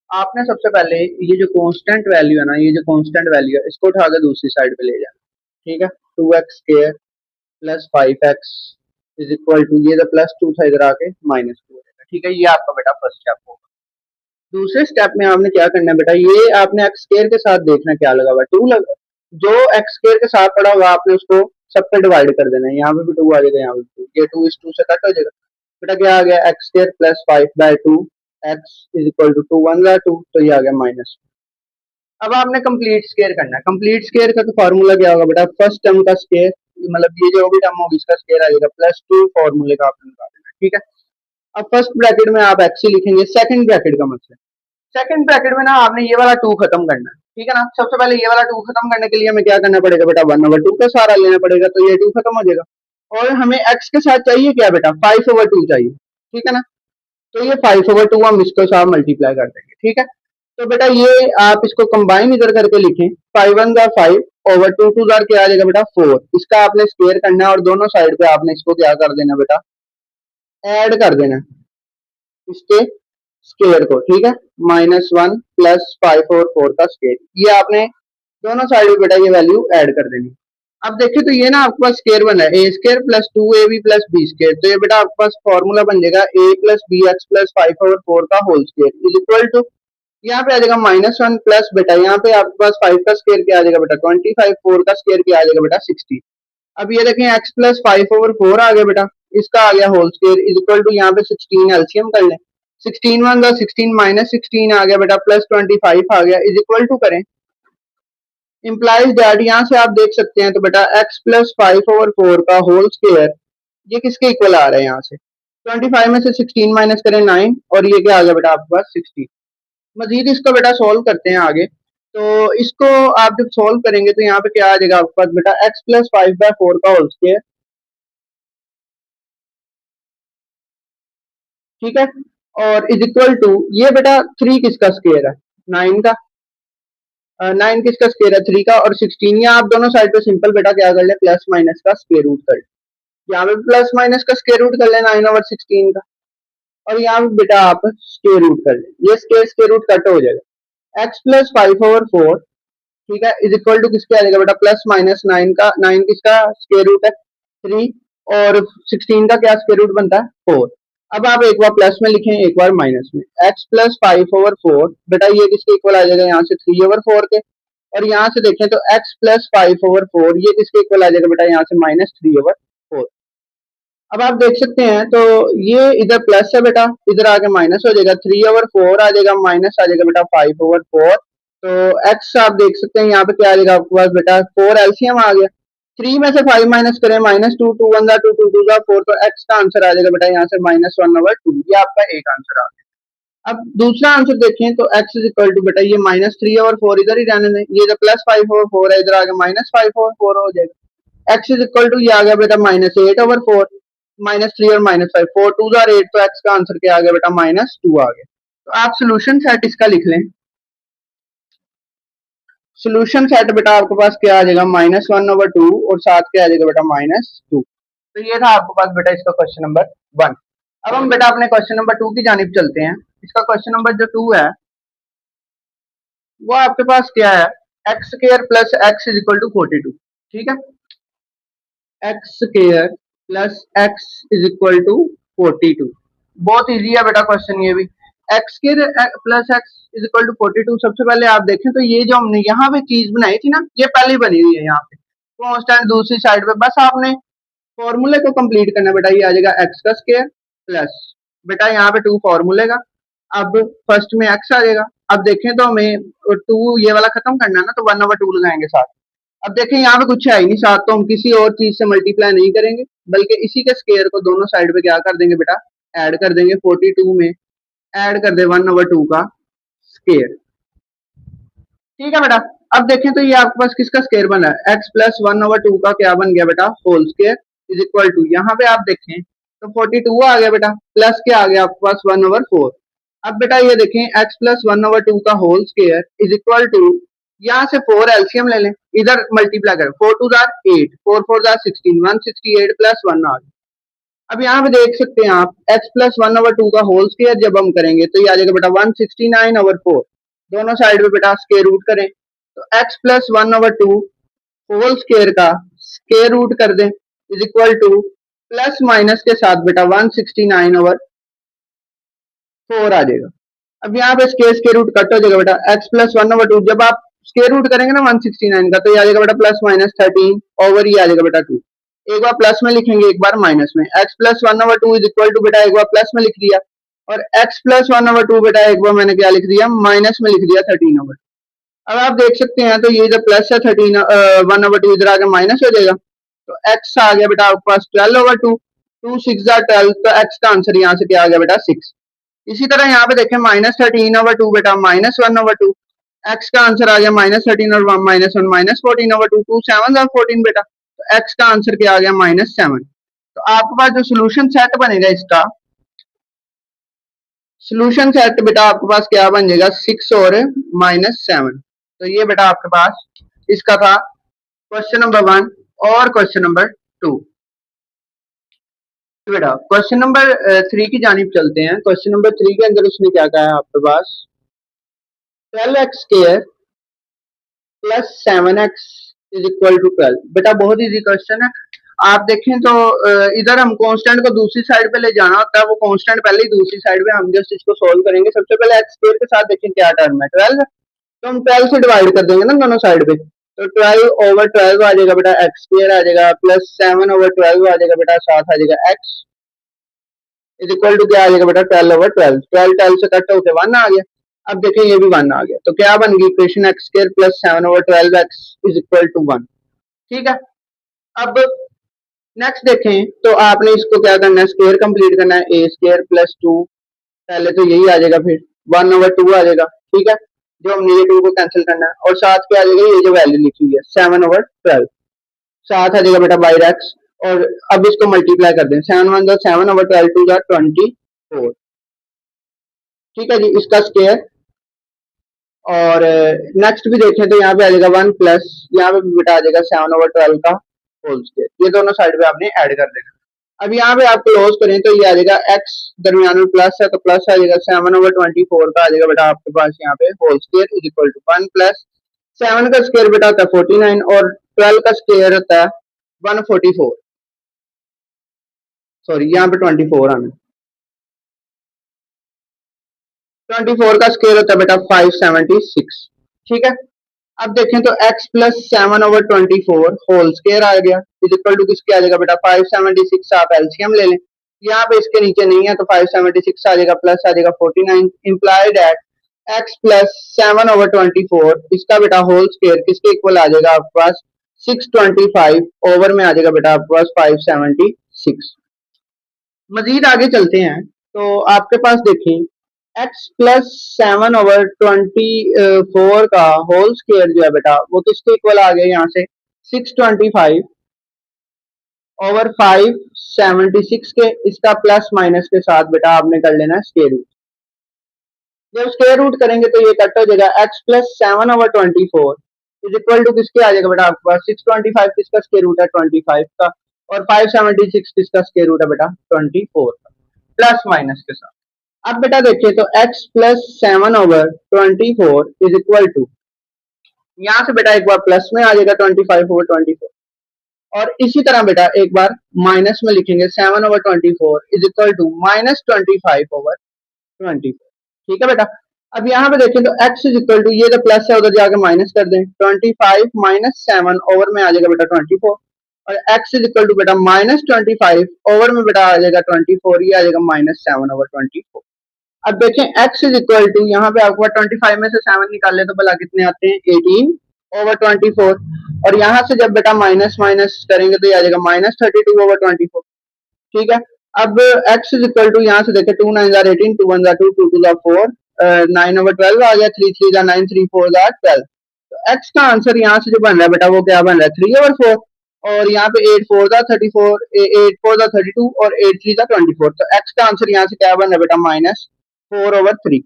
आपने सबसे पहले ये जो कांस्टेंट वैल्यू है ना, ये जो कांस्टेंट वैल्यू है इसको उठा के दूसरी साइड पे ले जाना। ठीक है, 2x square plus 5x is equal to, ये तो प्लस 2 था इधर आके माइनस 2 हो जाएगा। ठीक है, ये आपका बेटा फर्स्ट स्टेप होगा। दूसरे स्टेप में आपने क्या करना है बेटा, ये आपने एक्स स्क्वायर के साथ देखना क्या लगा हुआ 2 लगा, जो एक्स स्क्वायर के साथ पड़ा हुआ आपने उसको सब पे डिवाइड कर देना है। यहाँ पे भी 2 आ जाएगा, यहाँ पे 2, ये 2 इस 2 से कट हो जाएगा। बेटा क्या आ गया x square plus 5/2 x is equal to 2 1 2, तो ये आ गया माइनस। अब आपने कंप्लीट स्क्वायर करना है। कंप्लीट स्क्वायर का तो फार्मूला क्या होगा बेटा, फर्स्ट टर्म का स्क्वायर, मतलब ये जो भी टर्म होगी इसका स्क्वायर आ जाएगा प्लस 2 फार्मूले का आपने निकालना है। ठीक है, अब फर्स्ट ब्रैकेट में आप एक्स ही लिखेंगे, सेकंड ब्रैकेट का मतलब सेकंड ब्रैकेट में ना आपने ये वाला 2 खत्म करना है, ठीक है ना। सबसे पहले ये वाला 2 खत्म करने के लिए हमें क्या करना पड़ेगा बेटा, 1/2 का सहारा लेना पड़ेगा, तो ये 2 खत्म हो जाएगा। और हमें x के साथ चाहिए क्या बेटा, 5/2 चाहिए, ठीक है ना। तो ये 5/2 हम इसको साथ मल्टीप्लाई कर देंगे, ठीक है। तो बेटा ये आप इसको कंबाइन इधर करके लिखें, 5 1 जा 5 ओवर 2 2 जार क्या आ जाएगा बेटा 4। इसका आपने स्क्वायर करना है और दोनों साइड पे आपने इसको क्या कर देना बेटा, ऐड कर देना इसके स्क्वायर को, ठीक है। -1 + 5 और 4 का स्क्वायर, ये आपने दोनों साइड पे बेटा ये वैल्यू ऐड कर देनी। अब देखिए तो ये ना आपके पास स्क्वायर बना है, a square + 2ab + b square, तो ये बेटा आपके पास फॉर्मूला बन जाएगा a + bx + 5/4 का whole square is equal to, यहाँ पे आ जाएगा -1 प्लस बेटा यहाँ पे आपके पास 5 का स्क्वायर क्या आ जाएगा बेटा 25, 4 का स्क्वायर क्या आ जाएगा बेटा 60। अब ये देखें x + 5/4 आ गया बेटा, इसका आ गया whole square is equal to, यहाँ पे 16 एलसीएम कर लें, 16 1 जा 16 -16 आ गया बेटा प्लस 25 आ गया इज इक्वल टू करें, इम्प्लाइज दैट, यहाँ से आप देख सकते हैं तो बेटा x + 5/4 का होल स्क्वायर ये किसके इक्वल आ रहा है, यहाँ से 25 में से 16 माइनस करें 9 और ये क्या आ गया बेटा आपके पास 60। मजीद इसको बेटा सॉल्व करते हैं आगे, तो इसको आप जब सॉल्व करेंगे तो यहाँ पे क्या आ जाएगा आपके पास बेटा x + 5/4 का होल स्क्वायर, ठीक है। और इज इक्वल टू ये बेटा 3 किसका स्क्वायर है, 9 का, 9 किसका स्क्वायर है 3 का, और 16 या आप दोनों साइड पे सिंपल बेटा क्या कर ले प्लस माइनस का स्क्वायर रूट कर ले, यहाँ पे प्लस माइनस का स्क्वायर रूट कर ले 9/16 का, और यहाँ पे बेटा आप स्क्वायर रूट कर ले, ये स्क्वायर रूट कट हो जाएगा, x + 5/4 ठीक है इज इक्वल टू किसके आ जाएगा बेटा +-9 का, 9 किसका स्क्वायर रूट है 3 और 16 का क्या स्क्वायर रूट बनता है 4। अब आप एक बार प्लस में लिखें एक बार माइनस में, x + 5/4 बेटा ये किसके इक्वल आ जाएगा यहाँ से 3/4 के, और यहाँ से देखें तो x + 5/4 ये किसके इक्वल आ जाएगा बेटा यहाँ से -3/4। अब आप देख सकते हैं तो ये इधर प्लस है बेटा, इधर आके माइनस हो जाएगा, 3/4 आ जाएगा, माइनस आ जाएगा बेटा 5/4। तो x आप देख सकते हैं यहाँ पे क्या आ जाएगा आपके पास बेटा 4 एलसीएम आ गया, 3 में से 5 माइनस करें -2 2 1 जा 2 2 2 जा 4, तो x का आंसर आ जाएगा बेटा यहाँ से -1/2, ये आपका एक आंसर आ गया। अब दूसरा आंसर देखें तो x इज इक्वल टू बेटा ये -3/4 इधर ही रहने दें, ये जो +5/4 है इधर आगे -5/4 हो जाएगा, x इज इक्वल टू ये आ गया बेटा -8/4, -3 और -5 4 2 जार 8, तो x का आंसर क्या आ गया बेटा -2 आ गया। तो आप सोल्यूशन सेट इसका लिख लें, सोल्यूशन सेट बेटा आपके पास क्या आ जाएगा -1/2 और साथ क्या आ जाएगा बेटा -2। तो ये था आपके पास बेटा इसका क्वेश्चन नंबर 1। अब हम बेटा अपने क्वेश्चन नंबर 2 की जानिब चलते हैं। इसका क्वेश्चन नंबर जो 2 है वो आपके पास क्या है, x² + x is equal to 42, ठीक है, x² + x is equal to 42। बहुत इजी है बेटा क्वेश्चन ये भी, x² + x is equal to 42। सबसे पहले आप देखें तो ये जो हमने यहाँ पे चीज बनाई थी ना ये पहले बनी हुई है, यहाँ पे कांस्टेंट दूसरी साइड पे, बस आपने फॉर्मूले को कंप्लीट करना बेटा, ये आ जाएगा x का स्क्वायर प्लस बेटा यहाँ पे 2 फॉर्मूले का, अब फर्स्ट में x आ जाएगा। अब देखें तो हमें 2 ये वाला खत्म करना है ना, तो 1/2 लगाएंगे साथ। अब देखें यहाँ पे कुछ है ही नहीं साथ, तो हम किसी और चीज से मल्टीप्लाई नहीं करेंगे बल्कि इसी के स्क्वायर को दोनों साइड पे क्या कर देंगे बेटा ऐड कर देंगे, 42 में ऐड कर दे 1/2 का स्क्वायर, ठीक है बेटा। अब देखें तो ये आपके पास किसका स्क्वायर बना है, x + 1/2 का क्या बन गया बेटा whole square is equal to, यहाँ पे आप देखें तो 42 आ गया बेटा, प्लस क्या आ गया आपके पास 1/4। अब बेटा ये देखें x + 1/2 का whole square is equal to, यहाँ से 4 एलसीएम ले लें, इधर मल्टीप्लाई करें, 4 2 जार 8 4 4 जार 16 168 + 1 आ गया। अब यहाँ पे देख सकते हैं आप x + 1/2 का होल स्क्वायर जब हम करेंगे तो ये आ जाएगा बेटा 169/4, दोनों साइड पे बेटा स्क्वायर रूट करें, तो x + 1/2 होल स्क्वायर का स्क्वायर रूट कर दें is equal to plus minus के साथ बेटा 169/4 आ जाएगा। अब यहाँ पे स्क्वायर रूट कट हो जाएगा बेटा, x + 1/2 जब आप स्क्वायर रूट करेंगे ना 169 का, तो ये आ जाएगा बेटा +-13 ओवर ये आ जाएगा बेटा 2, एक बार प्लस में लिखेंगे एक बार माइनस में, x + 1/2 इज इक्वल टू बेटा एक बार प्लस में लिख दिया, और x + 1/2 बेटा एक बार मैंने क्या लिख दिया माइनस में लिख दिया 13/2। अब आप देख सकते हैं तो ये जो प्लस है 1/2 इधर आके माइनस हो जाएगा, तो x आ गया बेटा आपके पास 12/2, 2 6 12, तो x का आंसर यहाँ से क्या आ गया बेटा 6। इसी तरह यहाँ पे देखें -13/2 बेटा -1/2, x का आंसर आ गया -13 और -1 -14/2, 2 7 और 14 बेटा, तो x का आंसर क्या आ गया -7। तो आपके पास जो सोल्यूशन सेट बनेगा इसका सोल्यूशन सेट बेटा आपके पास क्या बन जाएगा 6 और -7। तो ये बेटा आपके पास इसका था क्वेश्चन नंबर 1 और क्वेश्चन नंबर 2। बेटा क्वेश्चन नंबर 3 की जानिब चलते हैं। क्वेश्चन नंबर 3 के अंदर उसने क्या कहा है आपके पास 12x² plus 7x is equal to 12। बेटा बहुत इजी क्वेश्चन है। आप देखें तो इधर हम कांस्टेंट को दूसरी साइड पे ले जाना होता है, वो कांस्टेंट पहले ही दूसरी साइड पे, हम जस्ट इसको सोल्व करेंगे। सबसे पहले x² के साथ देखें क्या टर्म है 12, तो हम 12 से डिवाइड कर देंगे ना दोनों साइड पे, तो 12/12 आ जाएगा बेटा x² आ जाएगा, प्लस 7/12 आ जाएगा बेटा, साथ आ जाएगा x इज इक्वल टू क्या आ जाएगा बेटा 12/12, 12 से कट होकर 1 आ गया। अब देखें ये भी 1 आ गया, तो क्या बन गई equation x² plus 7/12 x is equal to 1। ठीक है, अब नेक्स्ट देखें तो आपने इसको क्या करना है स्क्वायर कंप्लीट करना है, a² प्लस 2, पहले तो यही आ जाएगा, फिर 1/2 आ जाएगा। ठीक है, जो हमने ये 2 को कैंसिल करना है, और साथ क्या आ जाएगा ये जो वैल्यू लिखी हुई है 7/12, साथ आ जाएगा बेटा बाई एक्स, और अब इसको मल्टीप्लाई कर दें 7/12 2 24। ठीक है जी, इसका स्क्वायर। और नेक्स्ट भी देखें तो यहाँ पे आ जाएगा 1 प्लस, यहाँ पे भी बेटा आ जाएगा 7/12 का होल स्क्वायर, ये दोनों साइड पे आपने ऐड कर देना। अब यहाँ पे आप क्लोज करें तो ये आ जाएगा x दरमियान में प्लस है, तो प्लस आ जाएगा 7/24 का आ जाएगा बेटा आपके पास यहाँ पे whole square is equal to 1 plus 7 का स्क्वायर बेटा होता है 49, और 12 का स्क्वायर होता है 144, सॉरी यहाँ पे 24 आना, 24 का स्क्वायर होता है बेटा 576। ठीक है, अब देखें तो x प्लस 7/24 होल स्क्वायर आ गया इज इक्वल टू किसके आ जाएगा बेटा 576। आप एलसीएम ले लें, यहाँ पे इसके नीचे नहीं है तो 576 आ जाएगा, प्लस आ जाएगा 49, इंप्लाइड एट x प्लस 7/24 इसका बेटा होल स्क्वायर किसके इक्वल आ जाएगा आपके पास 625, ओवर में आ जाएगा बेटा आपके पास 576। मजीद आगे चलते हैं तो आपके पास देखें x प्लस 7/24 का होल स्क्वायर जो है बेटा वो किसके इक्वल आ गया यहाँ से 625 ओवर 576 के, इसका प्लस माइनस के साथ बेटा आपने कर लेना है स्क्वायर रूट। जब स्क्वायर रूट करेंगे तो ये कट हो जाएगा x plus 7/24 is equal to किसके आ जाएगा बेटा आपके पास 625 किसका स्क्वायर रूट है 25 का, और 576 किसका स्क्वायर रूट है बेटा 24 का, प्लस माइनस के साथ। अब बेटा देखिए तो x plus 7/24 is equal to, यहाँ से बेटा एक बार प्लस में आ जाएगा 25/24, और इसी तरह बेटा एक बार माइनस में लिखेंगे 7/24 इज इक्वल टू -25/24। ठीक है बेटा, अब यहाँ पे देखें तो x इज इक्वल टू, ये जो प्लस है उधर जाके माइनस कर दें, 25 माइनस 7 ओवर में आ जाएगा बेटा 24, और x इज इक्वल टू बेटा -25 ओवर में बेटा आ जाएगा 24, ये आ जाएगा -7/24। अब देखें x इज इक्वल टू, यहाँ पे आपको 25 में से 7 निकाल ले तो भला कितने आते हैं 18/24, और यहाँ से जब बेटा माइनस माइनस करेंगे तो ये आ जाएगा -32/24। ठीक है, अब x इज इक्वल टू, यहाँ से देखें 2 9 are 18, 2 1 are 2, 2 2 are 4, 9/12 आ गया, 3 3 are 9, 3 4 are 12। तो x का आंसर यहाँ से जो बन रहा है बेटा वो क्या बन रहा है 3/4, और यहाँ पे 8 4 are 34, 8 4 are 32, और 8 3 are 24। तो x का आंसर यहाँ से क्या बन रहा है बेटा -4/3।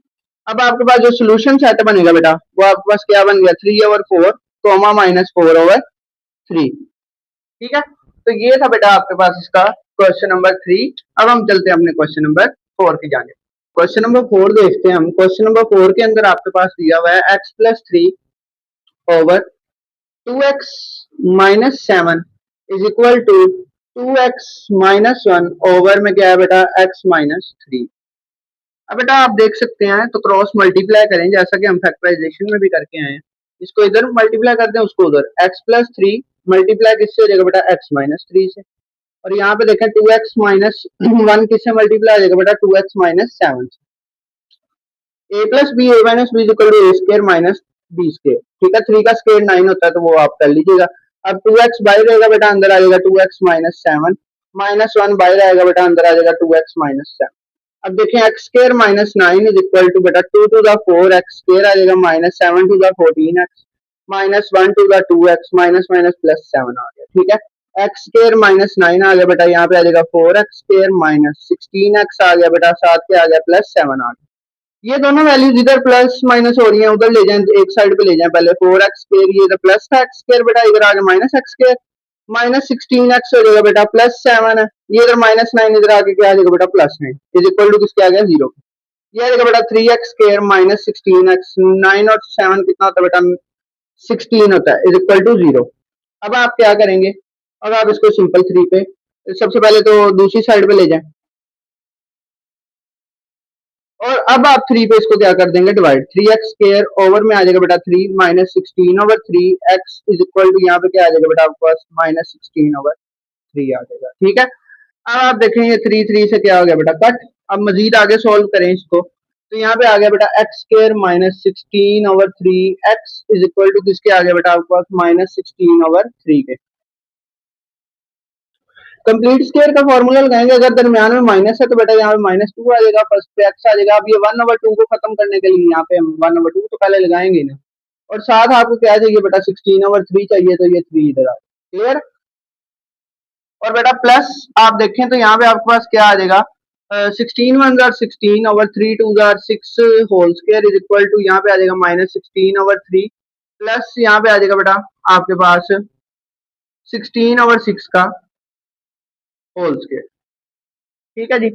अब आपके पास जो सोल्यूशन सेट बनेगा बेटा वो आपके पास क्या बन गया 3/4 कोमा -4/3। ठीक है, तो ये था बेटा आपके पास इसका क्वेश्चन नंबर 3। अब हम चलते हैं अपने क्वेश्चन नंबर 4 की जाने। क्वेश्चन नंबर 4 देखते हैं हम। क्वेश्चन नंबर 4 के अंदर आपके पास दिया हुआ है x plus 3 over 2x minus 7 is equal to 2x minus 1 over में क्या है बेटा x माइनस 3। अब बेटा आप देख सकते हैं तो क्रॉस मल्टीप्लाई करें जैसा कि हम फैक्टराइजेशन में भी करके आए हैं, इसको इधर मल्टीप्लाई कर दें उसको उधर, x प्लस 3 मल्टीप्लाई किससे हो जाएगा बेटा x माइनस 3 से, और यहाँ पे देखें 2x माइनस 1 किससे मल्टीप्लाई हो जाएगा बेटा 2x माइनस 7 से। a plus b a minus b equal to a square minus b square. ठीक है, 3 का स्क्वायर 9 होता है तो वो आप कर लीजिएगा। अब 2x बाहर रहेगा बेटा, अंदर आ जाएगा 2x माइनस 7, -1 बाहर आएगा बेटा, अंदर आ जाएगा 2x माइनस 7। अब देखें x square minus 9 is equal to बेटा 2 टू द 4 एक्स स्क्र आ जाएगा minus 7 to the 14 x minus 1 to the 2 x minus minus plus 7 आ गया। ठीक है, एक्स स्क्र माइनस 9 आ गया बेटा, यहाँ पे आ जाएगा 4 एक्स स्क्र माइनस 16 एक्स आ गया बेटा, साथ के आ गया प्लस 7 आ गया। ये दोनों वैल्यूज इधर प्लस माइनस हो रही हैं, उधर ले जाएं, एक साइड पे ले जाएं। पहले 4 एक्स स्क्र ये तो प्लस था एक्स स्क्र बेटा, इधर आ गया minus x square minus 16 x हो जाएगा बेटा प्लस 7 है, ये इधर माइनस 9 इधर आके क्या आ जाएगा बेटा प्लस 9 इज इक्वल टू किसके आ गया 0। ये आ जाएगा बेटा 3x स्क्र माइनस 16x 9 और 7 कितना होता है बेटा 16 होता है इज इक्वल टू 0। अब आप क्या करेंगे, अब आप इसको सिंपल 3 पे सबसे पहले तो दूसरी साइड पे ले जाएं और अब आप 3 पे इसको क्या कर देंगे डिवाइड, 3x स्क्र ओवर में आ जाएगा बेटा 3 minus 16 over 3 x is equal to यहाँ पे क्या आ जाएगा बेटा आपके पास माइनस 16 ओवर 3 आ जाएगा। ठीक है, अब आप देखेंगे 3 3 से क्या हो गया बेटा कट। अब मजीद आगे सोल्व करें इसको, तो यहाँ पे आ गया बेटा x square minus 16 over 3 x is equal to किसके आ गया बेटा आपके पास माइनस 16 ओवर 3 के। कंप्लीट स्क्वायर का फॉर्मूला लगाएंगे, अगर दरमियान में माइनस है तो बेटा यहाँ पे -2 आ जाएगा, फर्स्ट पे एक्स आ जाएगा। अब ये 1/2 को खत्म करने के लिए यहाँ पे हम 1/2 तो पहले लगाएंगे ना, और साथ आपको क्या चाहिए बेटा 16/3 चाहिए, तो ये 3 इधर आ क्लियर। और बेटा प्लस आप देखें तो यहाँ पे आपके पास क्या आ जाएगा 16 1 जार 16 ओवर 3 2 जार 6 whole square is equal to यहाँ पे आ जाएगा -16/3 प्लस यहाँ पे आ जाएगा बेटा आपके पास 16/6 का होल स्क्वायर। ठीक है जी,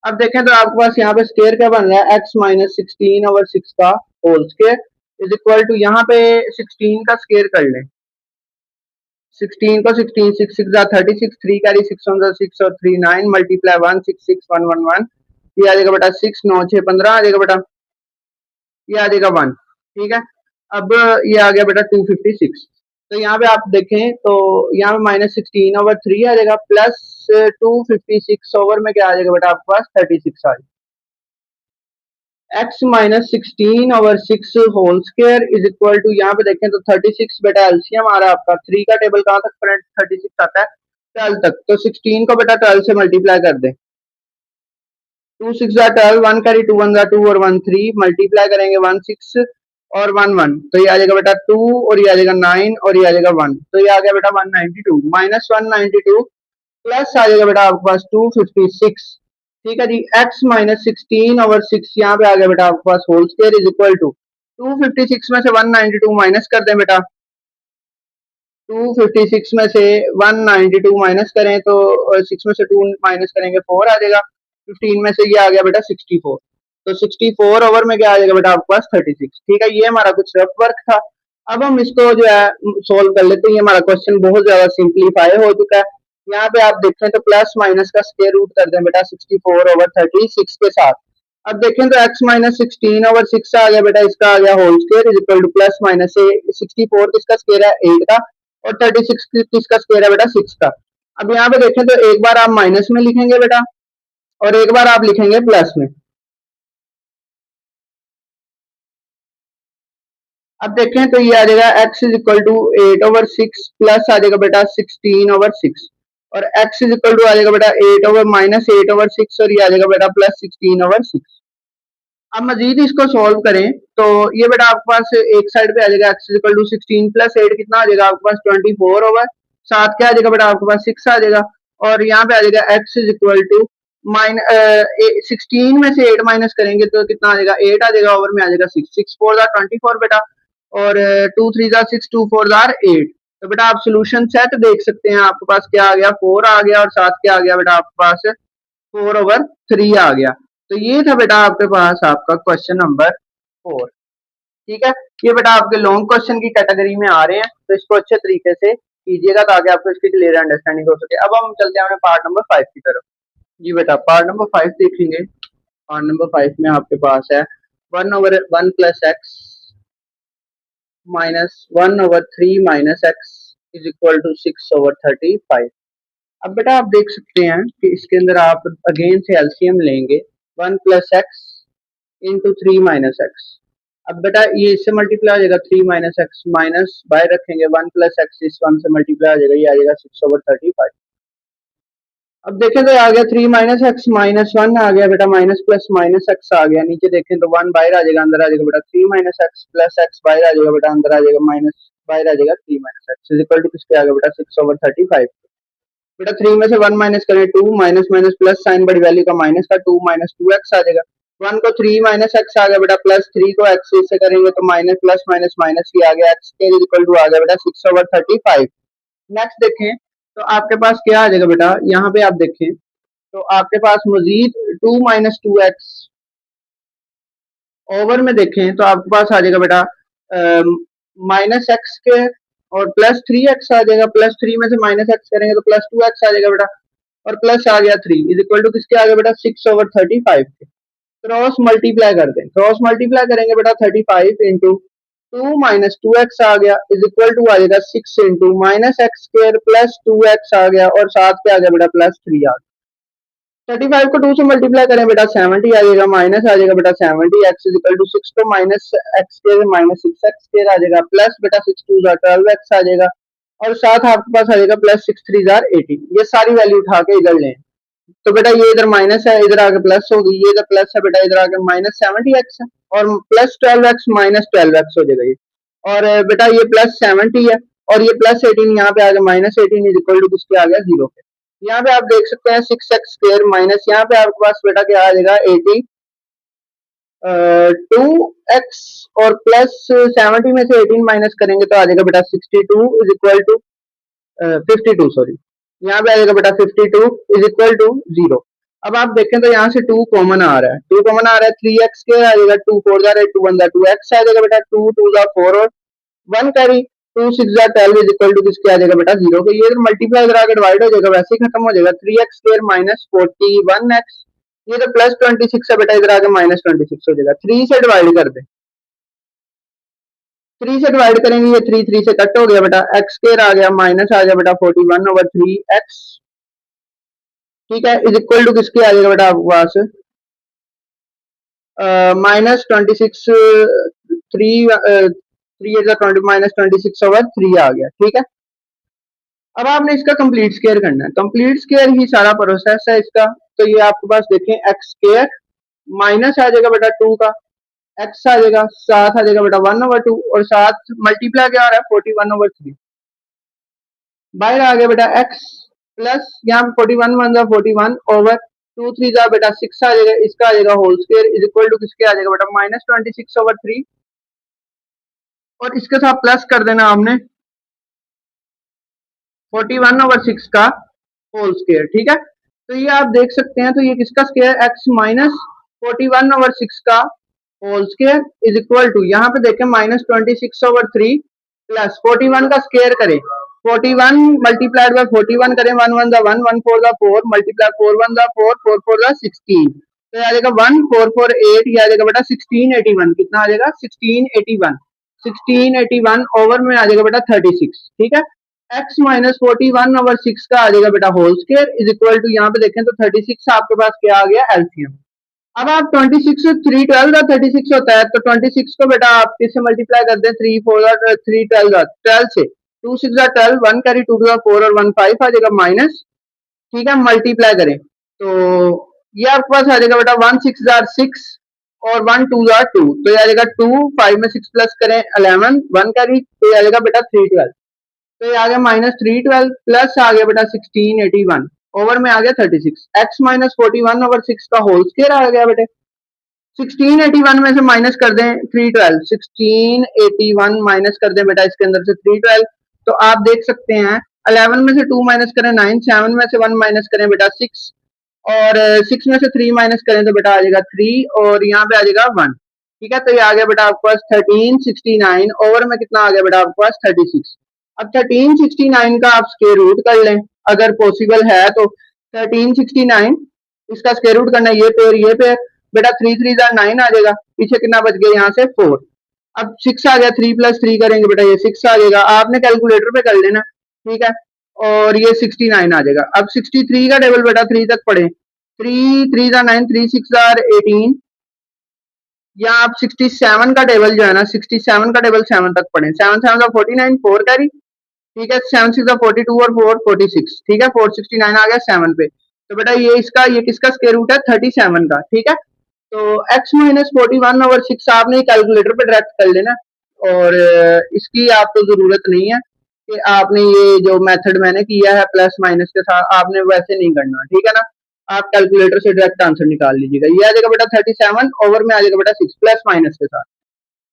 अब देखें तो आपके पास यहाँ पे स्क्वायर क्या बन रहा है x माइनस 16/6 का whole square is equal to यहाँ पे 16 का स्क्वायर कर लें, 16 को 16 6 6 36 3 कैरी 6 1 6 और 3 9 मल्टीप्लाई 1 6 6 1 1 1 ये आ जाएगा बेटा 6 9 6 15 आ जाएगा बेटा, ये आ जाएगा 1। ठीक है, अब ये आ गया बेटा 256। तो यहाँ पे आप देखें तो यहाँ पे -16/3 आ जाएगा प्लस 256 ओवर में क्या आ जाएगा बेटा आपके पास 36 आ जाएगा। x minus 16/6 whole square is equal to यहाँ पे देखें तो 36 बेटा एलसीएम आ रहा है आपका, 3 का टेबल कहाँ तक फ्रेंड 36 आता है 12 तक, तो 16 को बेटा 12 से मल्टीप्लाई कर दें, 2 6 12 1 कैरी 2 1 2 और 1 3 मल्टीप्लाई करेंगे 1 6 और 1 1 तो ये आ जाएगा बेटा 2 और ये आ जाएगा 9 और ये आ जाएगा 1 तो ये आ गया बेटा 192 माइनस 192 प्लस आ जाएगा बेटा आपके पास 256। ठीक है जी, x माइनस 16/6 यहाँ पे आ गया बेटा आपके पास whole square is equal to 256 में से 192 माइनस कर दें बेटा, 256 में से 192 माइनस करें तो 6 में से 2 माइनस करेंगे 4 आ जाएगा, 15 में से ये आ गया बेटा 64, तो 64 ओवर में क्या आ जाएगा बेटा आपके पास 36। ठीक है, ये हमारा कुछ रफ वर्क था। अब हम इसको जो है सोल्व कर लेते हैं, ये हमारा क्वेश्चन बहुत ज्यादा सिंप्लीफाई हो चुका है। यहाँ पे आप देखें तो प्लस माइनस का स्क्वायर रूट कर दें बेटा 64/36 के साथ। अब देखें तो x माइनस 16/6 आ गया बेटा, इसका आ गया whole square is equal to plus minus से 64 किसका स्क्वायर है 8 का और 36 किसका स्क्वायर है बेटा 6 का। अब यहाँ पे देखें तो एक बार आप माइनस में लिखेंगे बेटा और एक बार आप लिखेंगे प्लस में। अब देखें तो ये आ जाएगा x is equal to 8/6 plus आ जाएगा बेटा 16/6 और x इज इक्वल टू आ जाएगा बेटा 8/-8/6 और ये आ जाएगा बेटा प्लस 16/6। अब मजीद इसको सॉल्व करें तो ये बेटा आपके पास एक साइड पे आ जाएगा x is equal to 16 plus 8 कितना आ जाएगा आपके पास 24 ओवर 7 क्या आ जाएगा बेटा आपके पास 6 आ जाएगा और यहाँ पे आ जाएगा x इज इक्वल टू 16 में से 8 माइनस करेंगे तो कितना आ जाएगा 8 आ जाएगा ओवर में आ जाएगा 6 6 4 24 बेटा और 2 3 6 2 4 8 तो बेटा आप सोल्यूशन सेट देख सकते हैं, आपके पास क्या आ गया 4 आ गया और साथ क्या आ गया बेटा आपके पास 4/3 आ गया। तो ये था बेटा आपके पास आपका क्वेश्चन नंबर 4। ठीक है, ये बेटा आपके लॉन्ग क्वेश्चन की कैटेगरी में आ रहे हैं, तो इसको अच्छे तरीके से कीजिएगा ताकि आपको इसकी क्लियर अंडरस्टैंडिंग हो सके। अब हम चलते हैं अपने पार्ट नंबर 5 की तरफ। जी बेटा पार्ट नंबर 5 देखेंगे। पार्ट नंबर 5 में आपके पास है 1/1 plus x -1/3 minus x is equal to 6/35। अब बेटा आप देख सकते हैं कि इसके अंदर आप अगेन से एलसीएम लेंगे 1 plus x into 3 minus x. अब बेटा ये इससे मल्टीप्लाई हो जाएगा 3 माइनस एक्स माइनस बाय रखेंगे 1 प्लस एक्स इस 1 से मल्टीप्लाई हो जाएगा, ये आ जाएगा 6/35। अब देखें तो आ गया 3 माइनस एक्स माइनस 1 आ गया बेटा, माइनस प्लस माइनस एक्स आ गया, नीचे देखें तो 1 बाहर आ जाएगा, अंदर आ जाएगा बेटा 3 माइनस एक्स प्लस एक्स बाहर आ जाएगा बेटा, अंदर आ जाएगा माइनस, बाहर आ जाएगा 3 minus x is equal to किसके आ गया बेटा 6/35। बेटा 3 में से 1 माइनस करें 2, माइनस माइनस प्लस साइन, बड़ी वैल्यू का माइनस का 2 माइनस 2 एक्स आ जाएगा। 1 को 3 माइनस एक्स आ गया बेटा, प्लस 3 को एक्स से करेंगे तो माइनस प्लस माइनस माइनस ही आ गया, एक्स के इक्वल टू आ गया बेटा 6/35। नेक्स्ट देखें तो आपके पास क्या आ जाएगा बेटा, यहाँ पे आप देखें तो आपके पास मजीद 2 माइनस 2 एक्स ओवर में देखें तो आपके पास आ जाएगा बेटा माइनस एक्स के और प्लस 3 एक्स आ जाएगा, प्लस 3 में से माइनस एक्स करेंगे तो प्लस 2 एक्स आ जाएगा बेटा, और प्लस आ गया 3 इज इक्वल टू किसके आ गया बेटा 6/35 के। क्रॉस मल्टीप्लाई कर दें, क्रॉस मल्टीप्लाई करेंगे बेटा 35 इंटू 2 माइनस 2 एक्स आ गया इज इक्वल टू आ जाएगा 6 into minus x square plus 2 x आ गया, और साथ पे आ गया बेटा प्लस 3 आ गया। 35 को 2 से मल्टीप्लाई करें बेटा 70 आ जाएगा, माइनस आ जाएगा बेटा 70 एक्स इज इक्वल टू 6 को माइनस एक्स के माइनस 6 एक्स स्क्र आ जाएगा, प्लस बेटा 6 2 12 एक्स आ जाएगा, और साथ आपके पास आ जाएगा प्लस 6 3 18। ये सारी वैल्यू उठा के इधर लें तो बेटा ये इधर माइनस है, इधर आके प्लस होगी, ये इधर प्लस है बेटा, इधर आके माइनस 70 एक्स है, और प्लस 12 एक्स माइनस 12 एक्स हो जाएगा ये, और बेटा ये प्लस 70 है, और ये प्लस 18 यहाँ पे आ गया माइनस 18 इज इक्वल टू किसके आ गया 0 के। यहाँ पे आप देख सकते हैं 6 एक्स स्क्र माइनस यहाँ पे आपके पास बेटा क्या आ जाएगा 2 एक्स, और प्लस 70 में से 18 माइनस करेंगे तो आ जाएगा बेटा 62 इज इक्वल टू 52, सॉरी यहाँ पे आ जाएगा बेटा 52 इज इक्वल टू 0। अब आप देखें तो यहाँ से 2 कॉमन आ रहा है, 2 कॉमन आ रहा है, 3 एक्स के आ जाएगा, 2 4 जा 2 1 2 एक्स आ जाएगा बेटा, 2 2 4 और 1 कैरी, 2 6 12 इज इक्वल टू किसके आ जाएगा बेटा 0 के। ये मल्टीप्लाई करा के डिवाइड हो जाएगा, वैसे ही खत्म हो जाएगा, 3x² माइनस 41x, ये तो प्लस 26 है बेटा, इधर आके माइनस 26 हो जाएगा, 3 से डिवाइड कर दे, 3 से डिवाइड करेंगे ये 3 3 से कट हो गया बेटा, x² आ गया माइनस आ गया बेटा 41/3x, ठीक है, इज इक्वल टू किसके आ जाएगा बेटा आपके पास माइनस 26 3 3 माइनस 26/3 आ गया, ठीक है। अब आपने इसका कंप्लीट स्क्वायर करना है, कंप्लीट स्क्वायर ही सारा प्रोसेस है इसका, तो ये आपके पास देखें x² माइनस आ जाएगा बेटा 2 का, x आ जाएगा, साथ आ जाएगा बेटा 1/2, और साथ मल्टीप्लाई क्या आ रहा है 41/3, बाहर आ गया बेटा x, प्लस यहाँ 41 1 41 ओवर 2 3 जा बेटा 6 आ जाएगा, इसका आ जाएगा whole square is equal to किसके आ जाएगा बेटा माइनस 26/3, और इसके साथ प्लस कर देना आपने 41/6 का होल स्क्वायर, ठीक है। तो ये आप देख सकते हैं, तो ये किसका स्क्वायर x माइनस 41/6 का whole square is equal to, यहाँ पे देखें माइनस 26/3 प्लस 41 का स्क्वायर करें, 41 मल्टीप्लाइड बाय 41 करें, 1 1 1 1 4 4 मल्टीप्लाई 4 1 4 4 4 16, तो आ जाएगा 1448, ये आ जाएगा बेटा 1681, कितना आ जाएगा 1681, 1681 ओवर में आ जाएगा बेटा 36, ठीक है। x माइनस 41/6 का आ जाएगा बेटा whole square is equal to, यहाँ पे देखें तो 36 आपके पास क्या आ गया एलसीएम। अब आप 26 3 12 का 36 होता है, तो 26 को बेटा आप किससे मल्टीप्लाई कर दें 3 4 3 12 से, 2 6 12 1 कैरी 2 4 और 1 5 आ जाएगा माइनस, ठीक है, मल्टीप्लाई करें तो ये आपके पास आ जाएगा बेटा 1 6 6 और 1 2 2, तो ये आ जाएगा 2 5 में 6 प्लस करें 11 1 कैरी, तो ये आ जाएगा बेटा 3 12, तो ये आ गया माइनस 312 प्लस आ गया बेटा 1681 ओवर में आ गया 36, x माइनस 41/6 का होल स्क्वायर आ गया बेटे, 1681 में से माइनस कर दें 312, 1681 माइनस कर दें बेटा इसके अंदर से 312, तो आप देख सकते हैं 11 में से 2 माइनस करें 9, 7 में से 1 माइनस करें बेटा 6, और 6 में से 3 माइनस करें तो बेटा आ जाएगा 3, और यहाँ पे आ जाएगा 1, ठीक है। तो ये आ गया बेटा आपके पास 1369 ओवर में कितना आ गया बेटा आपके पास 36। अब 1369 का आप स्क्वायर रूट कर लें अगर पॉसिबल है तो, 1369 इसका स्क्वायर रूट करना, ये पेयर बेटा 3 3 9 आ जाएगा, पीछे कितना बच गया यहाँ से 4, अब 6 आ गया, 3 प्लस 3 करेंगे बेटा ये 6 आ जाएगा, आपने कैलकुलेटर पे कर लेना, ठीक है, और ये 69 आ जाएगा। अब 63 का टेबल बेटा 3 तक पढ़े, 3 3 9 3 6 18, या आप 67 का टेबल जो है ना 67 का टेबल 7 तक पढ़े, 7 7 49 4 कैरी, ठीक है, 7 6 42 और 4 46, ठीक है, 469 आ गया 7 पे, तो बेटा ये किसका स्क्वायर रूट है 37 का, ठीक है। तो x माइनस 41/6 आपने कैलकुलेटर पे डायरेक्ट कर लेना, और इसकी आपको जरूरत नहीं है कि आपने ये जो मेथड मैंने किया है प्लस माइनस के साथ, आपने वैसे नहीं करना, ठीक है ना। आप कैलकुलेटर से डायरेक्ट आंसर निकाल लीजिएगा। ये आ जाएगा बेटा 37 ओवर में आ जाएगा बेटा 6 प्लस माइनस के साथ,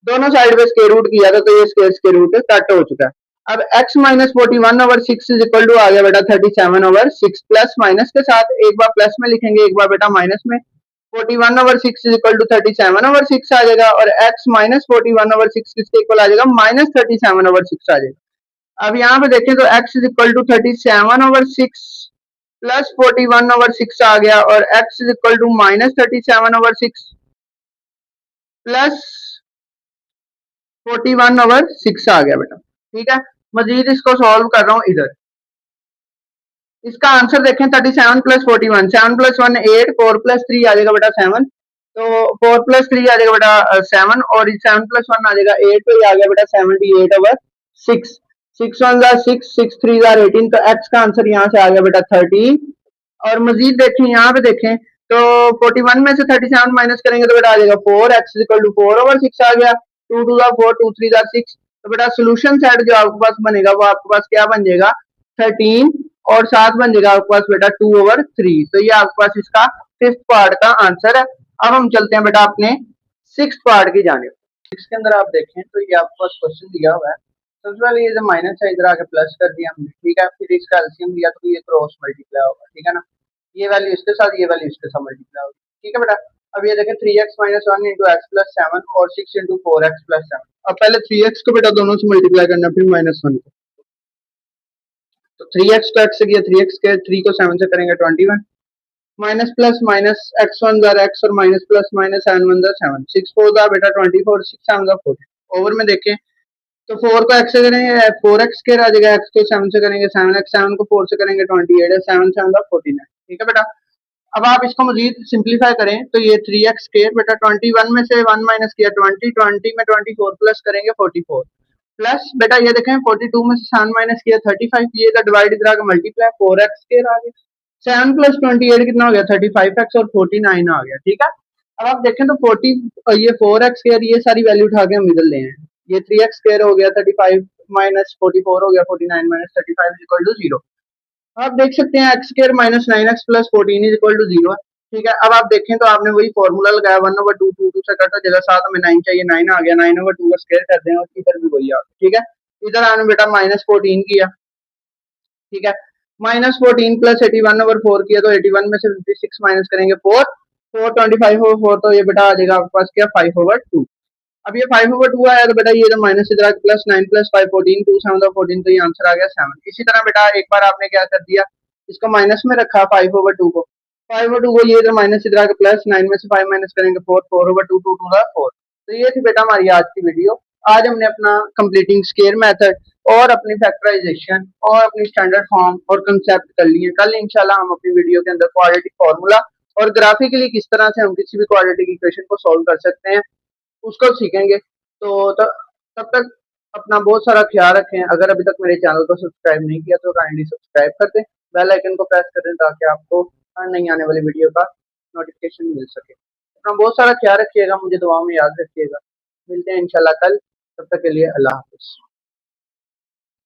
दोनों साइड पे स्क्वायर रूट किया था तो ये स्क्वायर रूट कट हो चुका है। अब x minus 41/6 is equal to आ गया बेटा 37/6 प्लस माइनस के साथ, एक बार प्लस में लिखेंगे एक बार बेटा माइनस में। 41/6 इज इक्वल टू 37/6 आ जाएगा, और x माइनस 41/6 किसके इक्वल आ जाएगा माइनस 37/6 आ जाएगा। अब यहाँ पे देखें तो x is equal to 37/6 plus 41/6 आ गया, और x is equal to minus 37/6 plus 41/6 आ गया बेटा, ठीक है। मजीद इसको सॉल्व कर रहा हूँ इधर। इसका आंसर देखें 37 प्लस 41, 7 प्लस 1 8, 4 प्लस 3 आ जाएगा बेटा 7, तो 4 प्लस 3 आ जाएगा बेटा 7, और 7 प्लस 1 आ जाएगा 8, तो ये आ गया बेटा 78/6। 6 1 जार 6, 6 3 जार 18, तो x का आंसर यहाँ से आ गया बेटा 13। और मजीद देखें यहाँ पे देखें तो 41 में से 37 माइनस करेंगे तो बेटा आ जाएगा 4, x इक्वल टू 4/6 आ गया, 2 2 जार 4, 2 3 जार 6, तो बेटा सोल्यूशन सेट जो आपके पास बनेगा वो आपके पास क्या बन जाएगा 13, और साथ बन जाएगा आपके पास बेटा 2/3। तो ये आपके पास इसका 5th पार्ट का आंसर है। अब हम चलते हैं बेटा अपने 6th पार्ट की जानिब। इसके अंदर आप देखें तो ये आपके पास क्वेश्चन दिया हुआ है। सबसे पहले ये जो माइनस है इधर आके प्लस कर दिया हमने, ठीक है। फिर इसका एलसीएम दिया तो ये क्रॉस मल्टीप्लाई होगा, ठीक है ना। ये वैल्यू इसके साथ, ये वैल्यू इसके साथ मल्टीप्लाई होगी, ठीक है बेटा। अब ये देखें 3x minus 1 into x plus 7 और 6 इंटू 4x प्लस 7। अब पहले 3x को बेटा दोनों से मल्टीप्लाई करना, फिर -1 को। तो 3x को x से किया 3x के, 3 को 7 से करेंगे 21, minus plus minus x1 jar x, और minus plus minus 7 1 jar 7, 6 4 jar बेटा 24, 6 7 जार 40। ओवर में देखें तो 4 को x से करेंगे 4x स्क्वायर आ जाएगा, x को 7 से करेंगे 7x, 7 को 4 से करेंगे 28, 7 7 जार 49, ठीक है बेटा। अब आप इसको मजीद सिंप्लीफाई करें तो ये 3x स्क्वायर बेटा 21 में से 1 माइनस किया 20, 20 में 24 प्लस करेंगे 44, प्लस बेटा ये देखें 42 में से 7 माइनस किया 35, ये इधर डिवाइड इधर आके मल्टीप्लाई 4x स्क्वायर आ गया, 7 प्लस 28 कितना हो गया 35x, और 49 आ गया, ठीक है। अब आप देखें तो 40 ये 4x स्क्वायर, ये सारी वैल्यू उठा के हम इधर ले आए, ये 3x स्क्वायर हो गया 35 माइनस 44 हो गया 49 माइनस 35 इक्वल टू 0। आप देख सकते हैं x square minus 9x plus 14 is equal to 0 है, ठीक है। अब आप देखें तो आपने वही फॉर्मूला लगाया 1/2, 2 2 से कटा जगह साथ में 9 चाहिए, 9 आ गया, 9/2 का स्क्वायर कर दें, और इधर भी वही आ गया, ठीक है। इधर आपने बेटा -14 किया, ठीक है। -14 प्लस 81/4 किया, तो 81 में से 56 माइनस करेंगे 4, 4 25/4, तो ये बेटा आ जाएगा आपके पास क्या 5/2। अब ये 5/2 आया तो बेटा ये तो माइनस इधर प्लस 9 प्लस 5 14, 2 7 14, तो ये आंसर आ गया 7। इसी तरह बेटा एक बार आपने क्या कर दिया, इसको माइनस में रखा 5/2 को, 5/2 को ये इधर माइनस इधर आके प्लस 9 में से 5 माइनस करेंगे 4, 4/2, 2 2 4। तो ये थी बेटा हमारी आज की वीडियो। आज हमने अपना कंप्लीटिंग स्क्वायर मेथड और अपनी फैक्टराइजेशन और अपनी स्टैंडर्ड फॉर्म और कंसेप्ट कर लिए। कल इंशाल्लाह हम अपनी वीडियो के अंदर क्वाड्रेटिक फार्मूला और ग्राफिकली किस तरह से हम किसी भी क्वाड्रेटिक इक्वेशन को सॉल्व कर सकते हैं उसको सीखेंगे। तो तब तक अपना बहुत सारा ख्याल रखें। अगर अभी तक मेरे चैनल को सब्सक्राइब नहीं किया तो काइंडली सब्सक्राइब कर दें, बेल आइकन को प्रेस कर दें ताकि आपको हर नई आने वाली वीडियो का नोटिफिकेशन मिल सके। अपना बहुत सारा ख्याल रखिएगा, मुझे दुआ में याद रखिएगा। मिलते हैं इंशाल्लाह कल, तब तक के लिए अल्लाह हाफिज़।